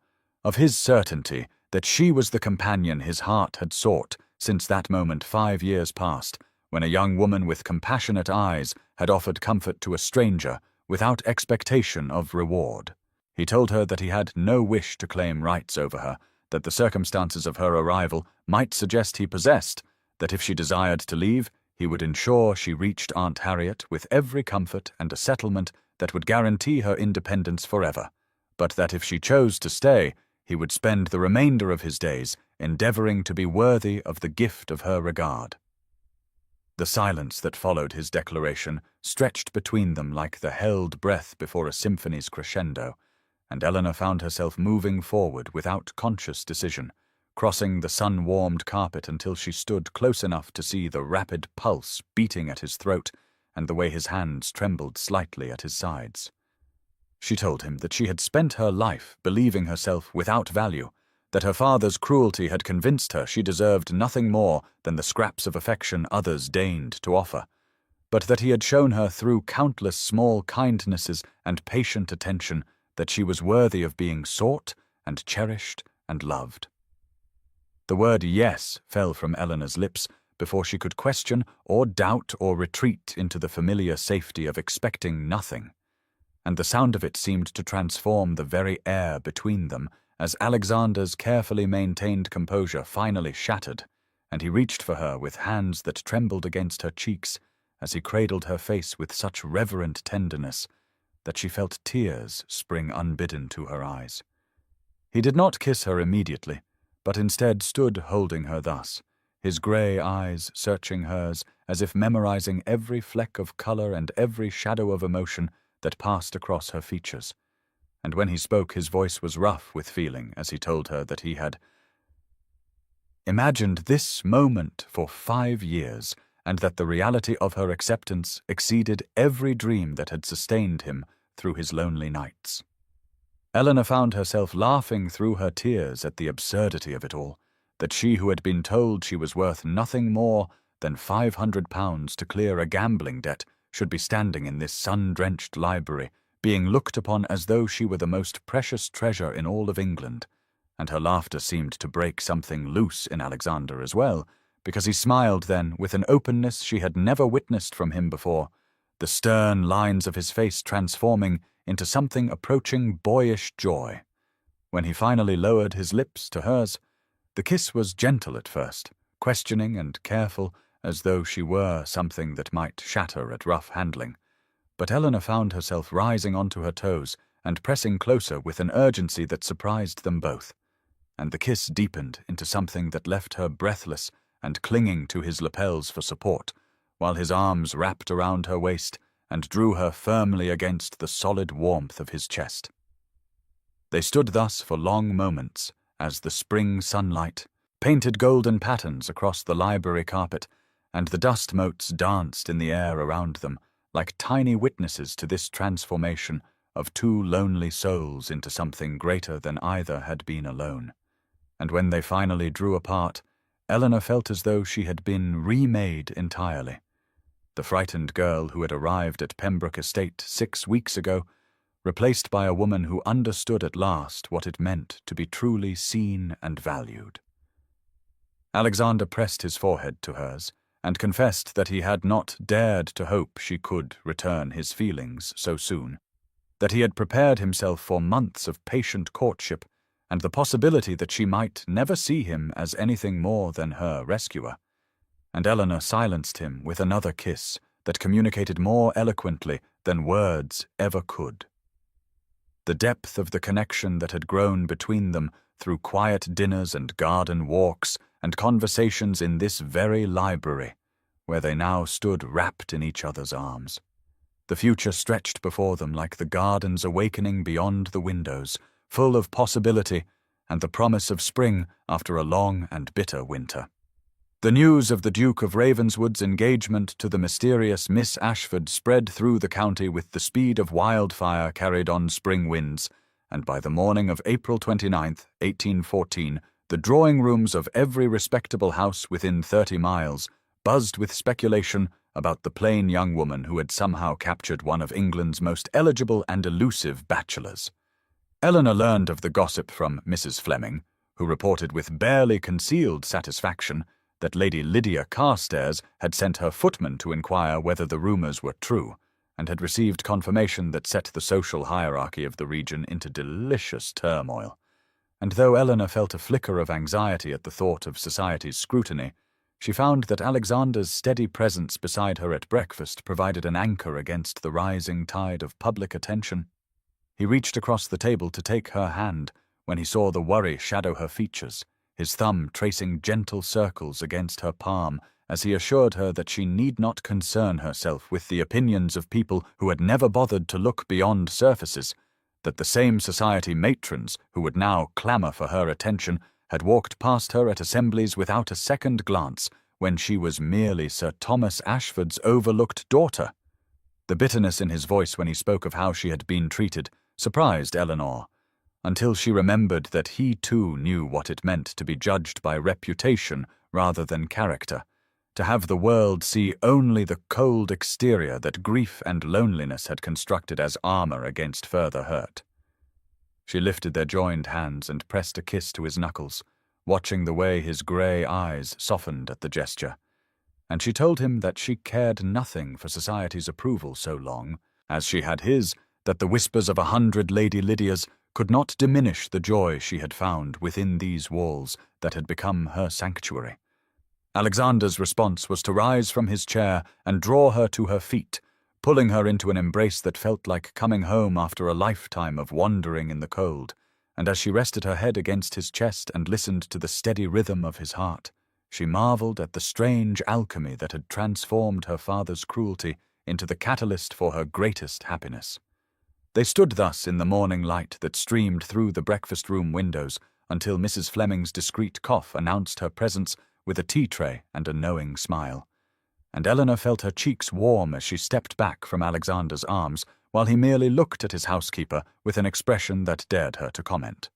of his certainty that she was the companion his heart had sought since that moment 5 years past, when a young woman with compassionate eyes had offered comfort to a stranger without expectation of reward. He told her that he had no wish to claim rights over her, that the circumstances of her arrival might suggest he possessed, that if she desired to leave, he would ensure she reached Aunt Harriet with every comfort and a settlement that would guarantee her independence forever, but that if she chose to stay, he would spend the remainder of his days endeavoring to be worthy of the gift of her regard. The silence that followed his declaration stretched between them like the held breath before a symphony's crescendo, and Eleanor found herself moving forward without conscious decision, crossing the sun-warmed carpet until she stood close enough to see the rapid pulse beating at his throat and the way his hands trembled slightly at his sides. She told him that she had spent her life believing herself without value, that her father's cruelty had convinced her she deserved nothing more than the scraps of affection others deigned to offer, but that he had shown her through countless small kindnesses and patient attention that she was worthy of being sought and cherished and loved. The word yes fell from Eleanor's lips before she could question or doubt or retreat into the familiar safety of expecting nothing, and the sound of it seemed to transform the very air between them as Alexander's carefully maintained composure finally shattered, and he reached for her with hands that trembled against her cheeks as he cradled her face with such reverent tenderness that she felt tears spring unbidden to her eyes. He did not kiss her immediately, but instead stood holding her thus, his grey eyes searching hers as if memorizing every fleck of colour and every shadow of emotion that passed across her features. And when he spoke, his voice was rough with feeling as he told her that he had imagined this moment for 5 years, and that the reality of her acceptance exceeded every dream that had sustained him through his lonely nights. Eleanor found herself laughing through her tears at the absurdity of it all, that she who had been told she was worth nothing more than £500 to clear a gambling debt should be standing in this sun-drenched library, being looked upon as though she were the most precious treasure in all of England, and her laughter seemed to break something loose in Alexander as well, because he smiled then with an openness she had never witnessed from him before, the stern lines of his face transforming into something approaching boyish joy. When he finally lowered his lips to hers, the kiss was gentle at first, questioning and careful, as though she were something that might shatter at rough handling. but Eleanor found herself rising onto her toes and pressing closer with an urgency that surprised them both, and the kiss deepened into something that left her breathless and clinging to his lapels for support, while his arms wrapped around her waist and drew her firmly against the solid warmth of his chest. They stood thus for long moments as the spring sunlight painted golden patterns across the library carpet, and the dust motes danced in the air around them like tiny witnesses to this transformation of two lonely souls into something greater than either had been alone. And when they finally drew apart, Eleanor felt as though she had been remade entirely. The frightened girl who had arrived at Pembroke Estate 6 weeks ago, replaced by a woman who understood at last what it meant to be truly seen and valued. Alexander pressed his forehead to hers, and confessed that he had not dared to hope she could return his feelings so soon, that he had prepared himself for months of patient courtship, and the possibility that she might never see him as anything more than her rescuer. And Eleanor silenced him with another kiss that communicated more eloquently than words ever could. The depth of the connection that had grown between them through quiet dinners and garden walks and conversations in this very library, where they now stood wrapped in each other's arms. The future stretched before them like the gardens awakening beyond the windows, full of possibility and the promise of spring after a long and bitter winter. The news of the Duke of Ravenswood's engagement to the mysterious Miss Ashford spread through the county with the speed of wildfire carried on spring winds, and by the morning of April 29th, 1814, the drawing-rooms of every respectable house within 30 miles buzzed with speculation about the plain young woman who had somehow captured one of England's most eligible and elusive bachelors. Eleanor learned of the gossip from Mrs. Fleming, who reported with barely concealed satisfaction that Lady Lydia Carstairs had sent her footman to inquire whether the rumours were true, and had received confirmation that set the social hierarchy of the region into delicious turmoil. And though Eleanor felt a flicker of anxiety at the thought of society's scrutiny, she found that Alexander's steady presence beside her at breakfast provided an anchor against the rising tide of public attention. He reached across the table to take her hand when he saw the worry shadow her features, his thumb tracing gentle circles against her palm as he assured her that she need not concern herself with the opinions of people who had never bothered to look beyond surfaces, that the same society matrons who would now clamour for her attention had walked past her at assemblies without a second glance when she was merely Sir Thomas Ashford's overlooked daughter. The bitterness in his voice when he spoke of how she had been treated surprised Eleanor, until she remembered that he too knew what it meant to be judged by reputation rather than character, to have the world see only the cold exterior that grief and loneliness had constructed as armour against further hurt. She lifted their joined hands and pressed a kiss to his knuckles, watching the way his grey eyes softened at the gesture, and she told him that she cared nothing for society's approval so long as she had his, that the whispers of 100 Lady Lydias could not diminish the joy she had found within these walls that had become her sanctuary. Alexander's response was to rise from his chair and draw her to her feet, pulling her into an embrace that felt like coming home after a lifetime of wandering in the cold, and as she rested her head against his chest and listened to the steady rhythm of his heart, she marveled at the strange alchemy that had transformed her father's cruelty into the catalyst for her greatest happiness. They stood thus in the morning light that streamed through the breakfast-room windows until Mrs. Fleming's discreet cough announced her presence with a tea-tray and a knowing smile, and Eleanor felt her cheeks warm as she stepped back from Alexander's arms while he merely looked at his housekeeper with an expression that dared her to comment.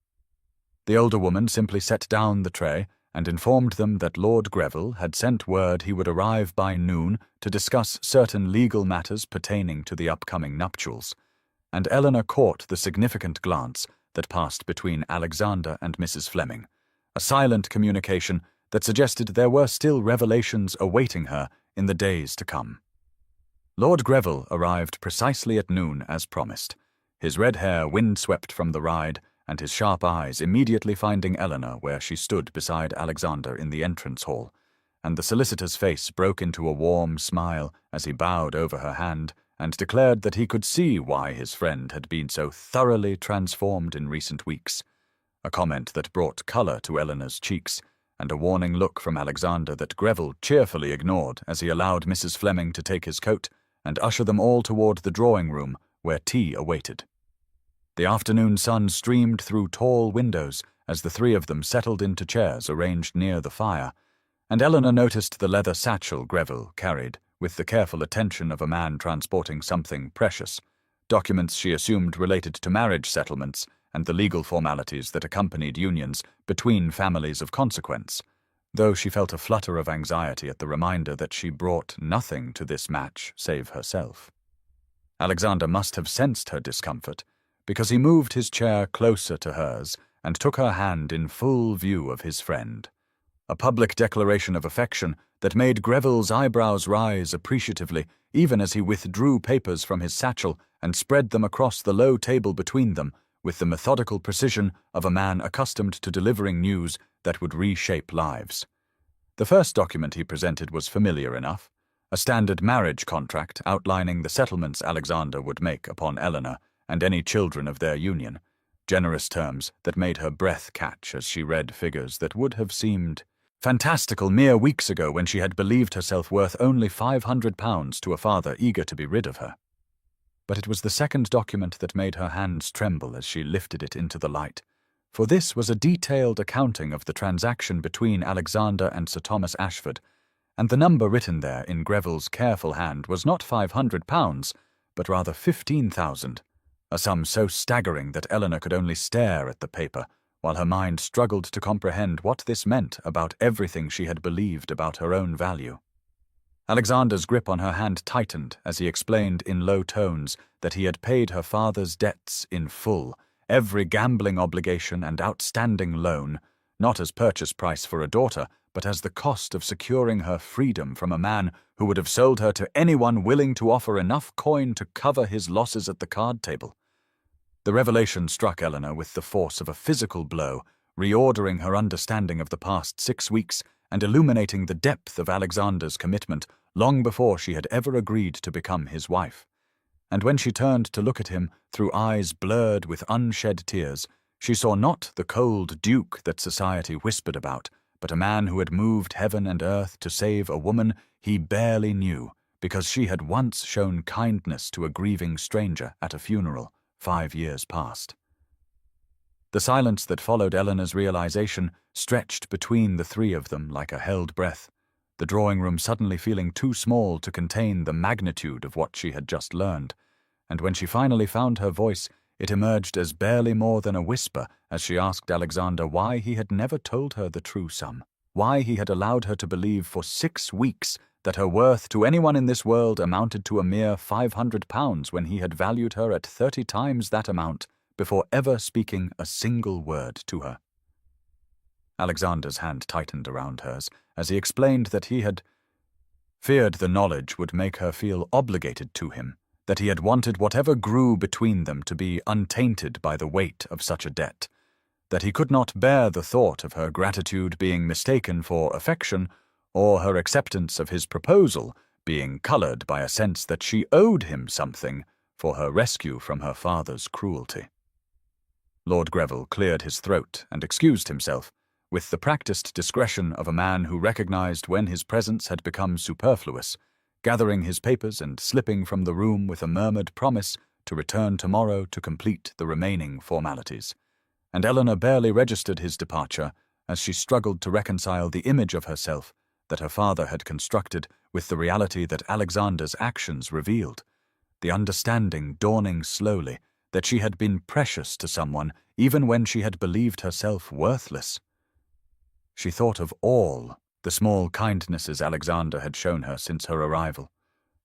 The older woman simply set down the tray and informed them that Lord Greville had sent word he would arrive by noon to discuss certain legal matters pertaining to the upcoming nuptials, and Eleanor caught the significant glance that passed between Alexander and Mrs. Fleming, a silent communication that suggested there were still revelations awaiting her in the days to come. Lord Greville arrived precisely at noon as promised, his red hair windswept from the ride, and his sharp eyes immediately finding Eleanor where she stood beside Alexander in the entrance hall, and the solicitor's face broke into a warm smile as he bowed over her hand and declared that he could see why his friend had been so thoroughly transformed in recent weeks, a comment that brought colour to Eleanor's cheeks, and a warning look from Alexander that Greville cheerfully ignored as he allowed Mrs. Fleming to take his coat and usher them all toward the drawing-room where tea awaited. The afternoon sun streamed through tall windows as the three of them settled into chairs arranged near the fire, and Eleanor noticed the leather satchel Greville carried with the careful attention of a man transporting something precious, documents she assumed related to marriage settlements and the legal formalities that accompanied unions between families of consequence, though she felt a flutter of anxiety at the reminder that she brought nothing to this match save herself. Alexander must have sensed her discomfort, because he moved his chair closer to hers and took her hand in full view of his friend, a public declaration of affection that made Greville's eyebrows rise appreciatively even as he withdrew papers from his satchel and spread them across the low table between them with the methodical precision of a man accustomed to delivering news that would reshape lives. The first document he presented was familiar enough, a standard marriage contract outlining the settlements Alexander would make upon Eleanor and any children of their union, generous terms that made her breath catch as she read figures that would have seemed fantastical mere weeks ago when she had believed herself worth only £500 to a father eager to be rid of her. But it was the second document that made her hands tremble as she lifted it into the light, for this was a detailed accounting of the transaction between Alexander and Sir Thomas Ashford, and the number written there in Greville's careful hand was not £500, but rather 15,000, a sum so staggering that Eleanor could only stare at the paper, while her mind struggled to comprehend what this meant about everything she had believed about her own value. Alexander's grip on her hand tightened as he explained in low tones that he had paid her father's debts in full, every gambling obligation and outstanding loan, not as purchase price for a daughter, but as the cost of securing her freedom from a man who would have sold her to anyone willing to offer enough coin to cover his losses at the card table. The revelation struck Eleanor with the force of a physical blow, reordering her understanding of the past 6 weeks and illuminating the depth of Alexander's commitment long before she had ever agreed to become his wife. And when she turned to look at him through eyes blurred with unshed tears, she saw not the cold duke that society whispered about, but a man who had moved heaven and earth to save a woman he barely knew, because she had once shown kindness to a grieving stranger at a funeral 5 years past. The silence that followed Eleanor's realization stretched between the three of them like a held breath, the drawing-room suddenly feeling too small to contain the magnitude of what she had just learned, and when she finally found her voice, it emerged as barely more than a whisper as she asked Alexander why he had never told her the true sum, why he had allowed her to believe for 6 weeks that her worth to anyone in this world amounted to a mere £500 when he had valued her at 30 times that amount before ever speaking a single word to her. Alexander's hand tightened around hers as he explained that he had feared the knowledge would make her feel obligated to him, that he had wanted whatever grew between them to be untainted by the weight of such a debt, that he could not bear the thought of her gratitude being mistaken for affection, or her acceptance of his proposal being coloured by a sense that she owed him something for her rescue from her father's cruelty. Lord Greville cleared his throat and excused himself, with the practised discretion of a man who recognized when his presence had become superfluous, gathering his papers and slipping from the room with a murmured promise to return tomorrow to complete the remaining formalities. And Eleanor barely registered his departure as she struggled to reconcile the image of herself that her father had constructed with the reality that Alexander's actions revealed, the understanding dawning slowly that she had been precious to someone even when she had believed herself worthless. She thought of all the small kindnesses Alexander had shown her since her arrival,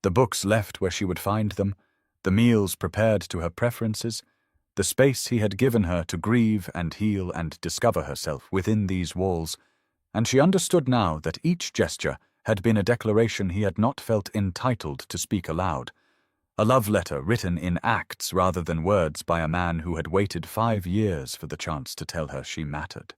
the books left where she would find them, the meals prepared to her preferences, the space he had given her to grieve and heal and discover herself within these walls, and she understood now that each gesture had been a declaration he had not felt entitled to speak aloud, a love letter written in acts rather than words by a man who had waited 5 years for the chance to tell her she mattered.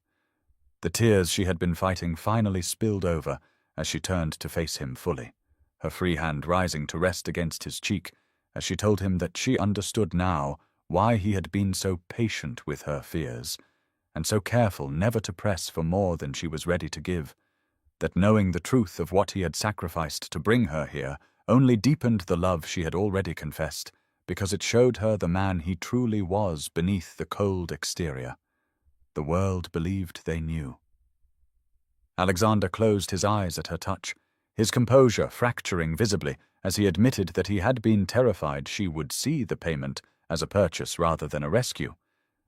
The tears she had been fighting finally spilled over as she turned to face him fully, her free hand rising to rest against his cheek as she told him that she understood now why he had been so patient with her fears, and so careful never to press for more than she was ready to give, that knowing the truth of what he had sacrificed to bring her here only deepened the love she had already confessed, because it showed her the man he truly was beneath the cold exterior. The world believed they knew. Alexander closed his eyes at her touch, his composure fracturing visibly as he admitted that he had been terrified she would see the payment as a purchase rather than a rescue,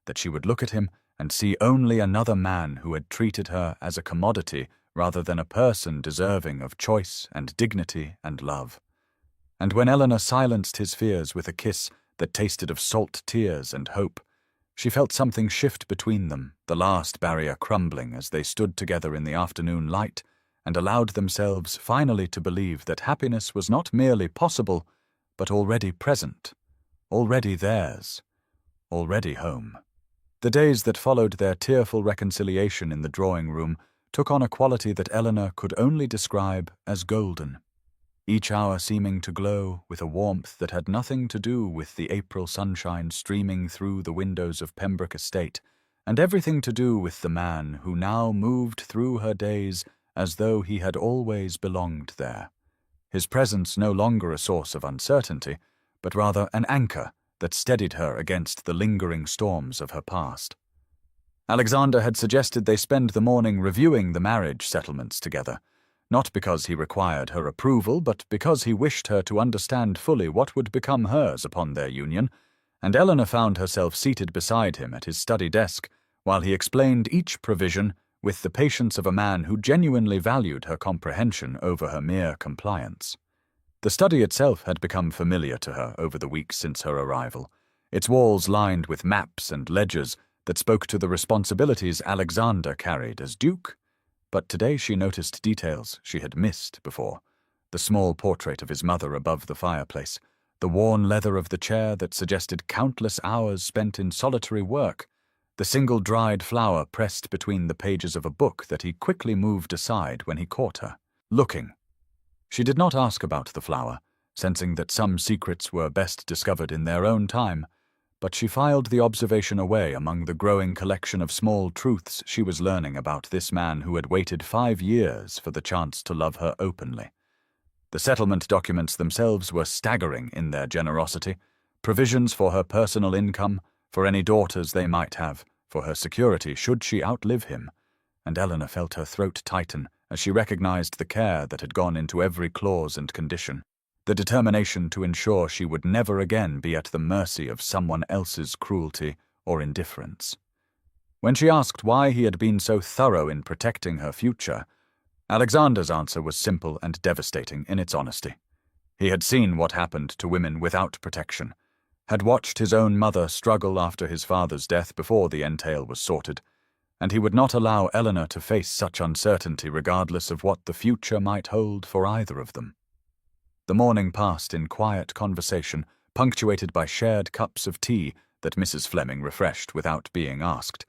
that she would look at him and see only another man who had treated her as a commodity rather than a person deserving of choice and dignity and love. And when Eleanor silenced his fears with a kiss that tasted of salt tears and hope, she felt something shift between them, the last barrier crumbling as they stood together in the afternoon light and allowed themselves finally to believe that happiness was not merely possible, but already present, already theirs, already home. The days that followed their tearful reconciliation in the drawing room took on a quality that Eleanor could only describe as golden, each hour seeming to glow with a warmth that had nothing to do with the April sunshine streaming through the windows of Pembroke Estate, and everything to do with the man who now moved through her days as though he had always belonged there, his presence no longer a source of uncertainty, but rather an anchor that steadied her against the lingering storms of her past. Alexander had suggested they spend the morning reviewing the marriage settlements together, not because he required her approval, but because he wished her to understand fully what would become hers upon their union, and Eleanor found herself seated beside him at his study desk while he explained each provision with the patience of a man who genuinely valued her comprehension over her mere compliance. The study itself had become familiar to her over the weeks since her arrival, its walls lined with maps and ledgers that spoke to the responsibilities Alexander carried as Duke. But today she noticed details she had missed before: the small portrait of his mother above the fireplace, the worn leather of the chair that suggested countless hours spent in solitary work, the single dried flower pressed between the pages of a book that he quickly moved aside when he caught her, looking. She did not ask about the flower, sensing that some secrets were best discovered in their own time, but she filed the observation away among the growing collection of small truths she was learning about this man who had waited 5 years for the chance to love her openly. The settlement documents themselves were staggering in their generosity: provisions for her personal income, for any daughters they might have, for her security should she outlive him, and Eleanor felt her throat tighten as she recognized the care that had gone into every clause and condition, the determination to ensure she would never again be at the mercy of someone else's cruelty or indifference. When she asked why he had been so thorough in protecting her future, Alexander's answer was simple and devastating in its honesty. He had seen what happened to women without protection, had watched his own mother struggle after his father's death before the entail was sorted, and he would not allow Eleanor to face such uncertainty regardless of what the future might hold for either of them. The morning passed in quiet conversation, punctuated by shared cups of tea that Mrs. Fleming refreshed without being asked,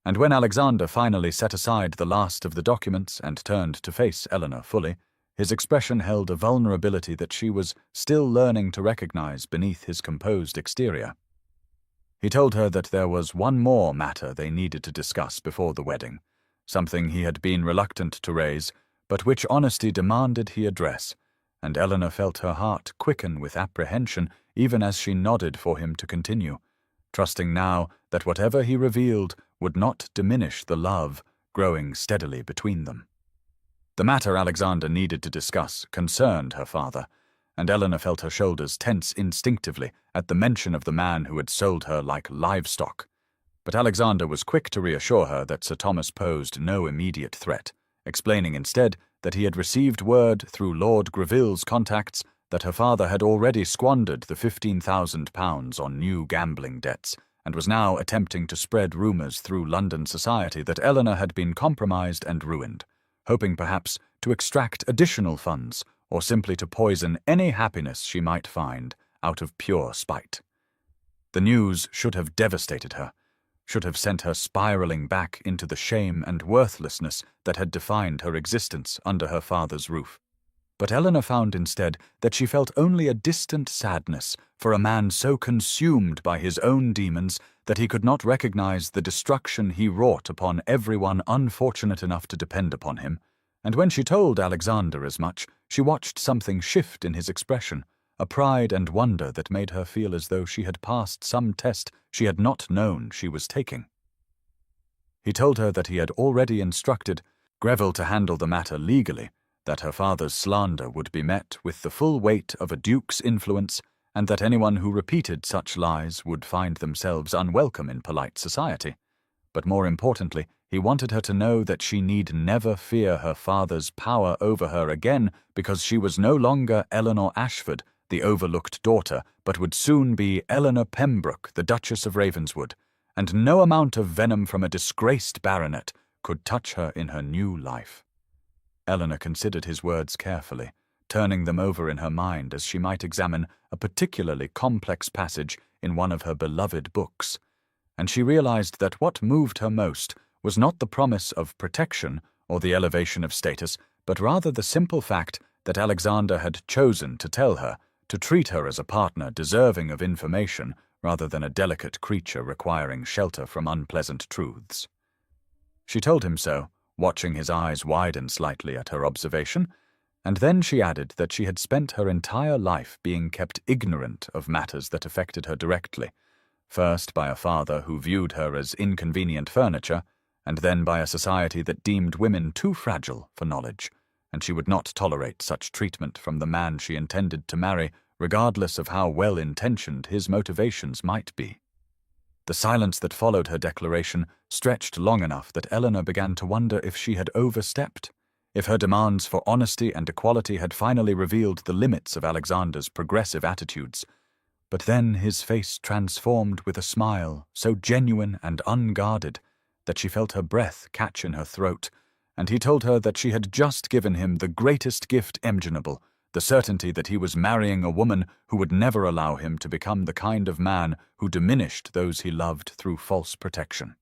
and when Alexander finally set aside the last of the documents and turned to face Eleanor fully, his expression held a vulnerability that she was still learning to recognize beneath his composed exterior. He told her that there was one more matter they needed to discuss before the wedding, something he had been reluctant to raise, but which honesty demanded he address, and Eleanor felt her heart quicken with apprehension even as she nodded for him to continue, trusting now that whatever he revealed would not diminish the love growing steadily between them. The matter Alexander needed to discuss concerned her father, and Eleanor felt her shoulders tense instinctively at the mention of the man who had sold her like livestock. But Alexander was quick to reassure her that Sir Thomas posed no immediate threat, explaining instead that he had received word through Lord Greville's contacts that her father had already squandered the £15,000 on new gambling debts and was now attempting to spread rumours through London society that Eleanor had been compromised and ruined, hoping perhaps to extract additional funds or simply to poison any happiness she might find out of pure spite. The news should have devastated her, should have sent her spiraling back into the shame and worthlessness that had defined her existence under her father's roof. But Eleanor found instead that she felt only a distant sadness for a man so consumed by his own demons that he could not recognize the destruction he wrought upon everyone unfortunate enough to depend upon him. And when she told Alexander as much, she watched something shift in his expression, a pride and wonder that made her feel as though she had passed some test she had not known she was taking. He told her that he had already instructed Greville to handle the matter legally, that her father's slander would be met with the full weight of a duke's influence, and that anyone who repeated such lies would find themselves unwelcome in polite society. But more importantly, he wanted her to know that she need never fear her father's power over her again, because she was no longer Eleanor Ashford, the overlooked daughter, but would soon be Eleanor Pembroke, the Duchess of Ravenswood, and no amount of venom from a disgraced baronet could touch her in her new life. Eleanor considered his words carefully, turning them over in her mind as she might examine a particularly complex passage in one of her beloved books, and she realized that what moved her most was not the promise of protection or the elevation of status, but rather the simple fact that Alexander had chosen to tell her, to treat her as a partner deserving of information rather than a delicate creature requiring shelter from unpleasant truths. She told him so, watching his eyes widen slightly at her observation, and then she added that she had spent her entire life being kept ignorant of matters that affected her directly, first by a father who viewed her as inconvenient furniture, and then by a society that deemed women too fragile for knowledge, and she would not tolerate such treatment from the man she intended to marry, regardless of how well-intentioned his motivations might be. The silence that followed her declaration stretched long enough that Eleanor began to wonder if she had overstepped, if her demands for honesty and equality had finally revealed the limits of Alexander's progressive attitudes. But then his face transformed with a smile so genuine and unguarded that she felt her breath catch in her throat, and he told her that she had just given him the greatest gift imaginable, the certainty that he was marrying a woman who would never allow him to become the kind of man who diminished those he loved through false protection.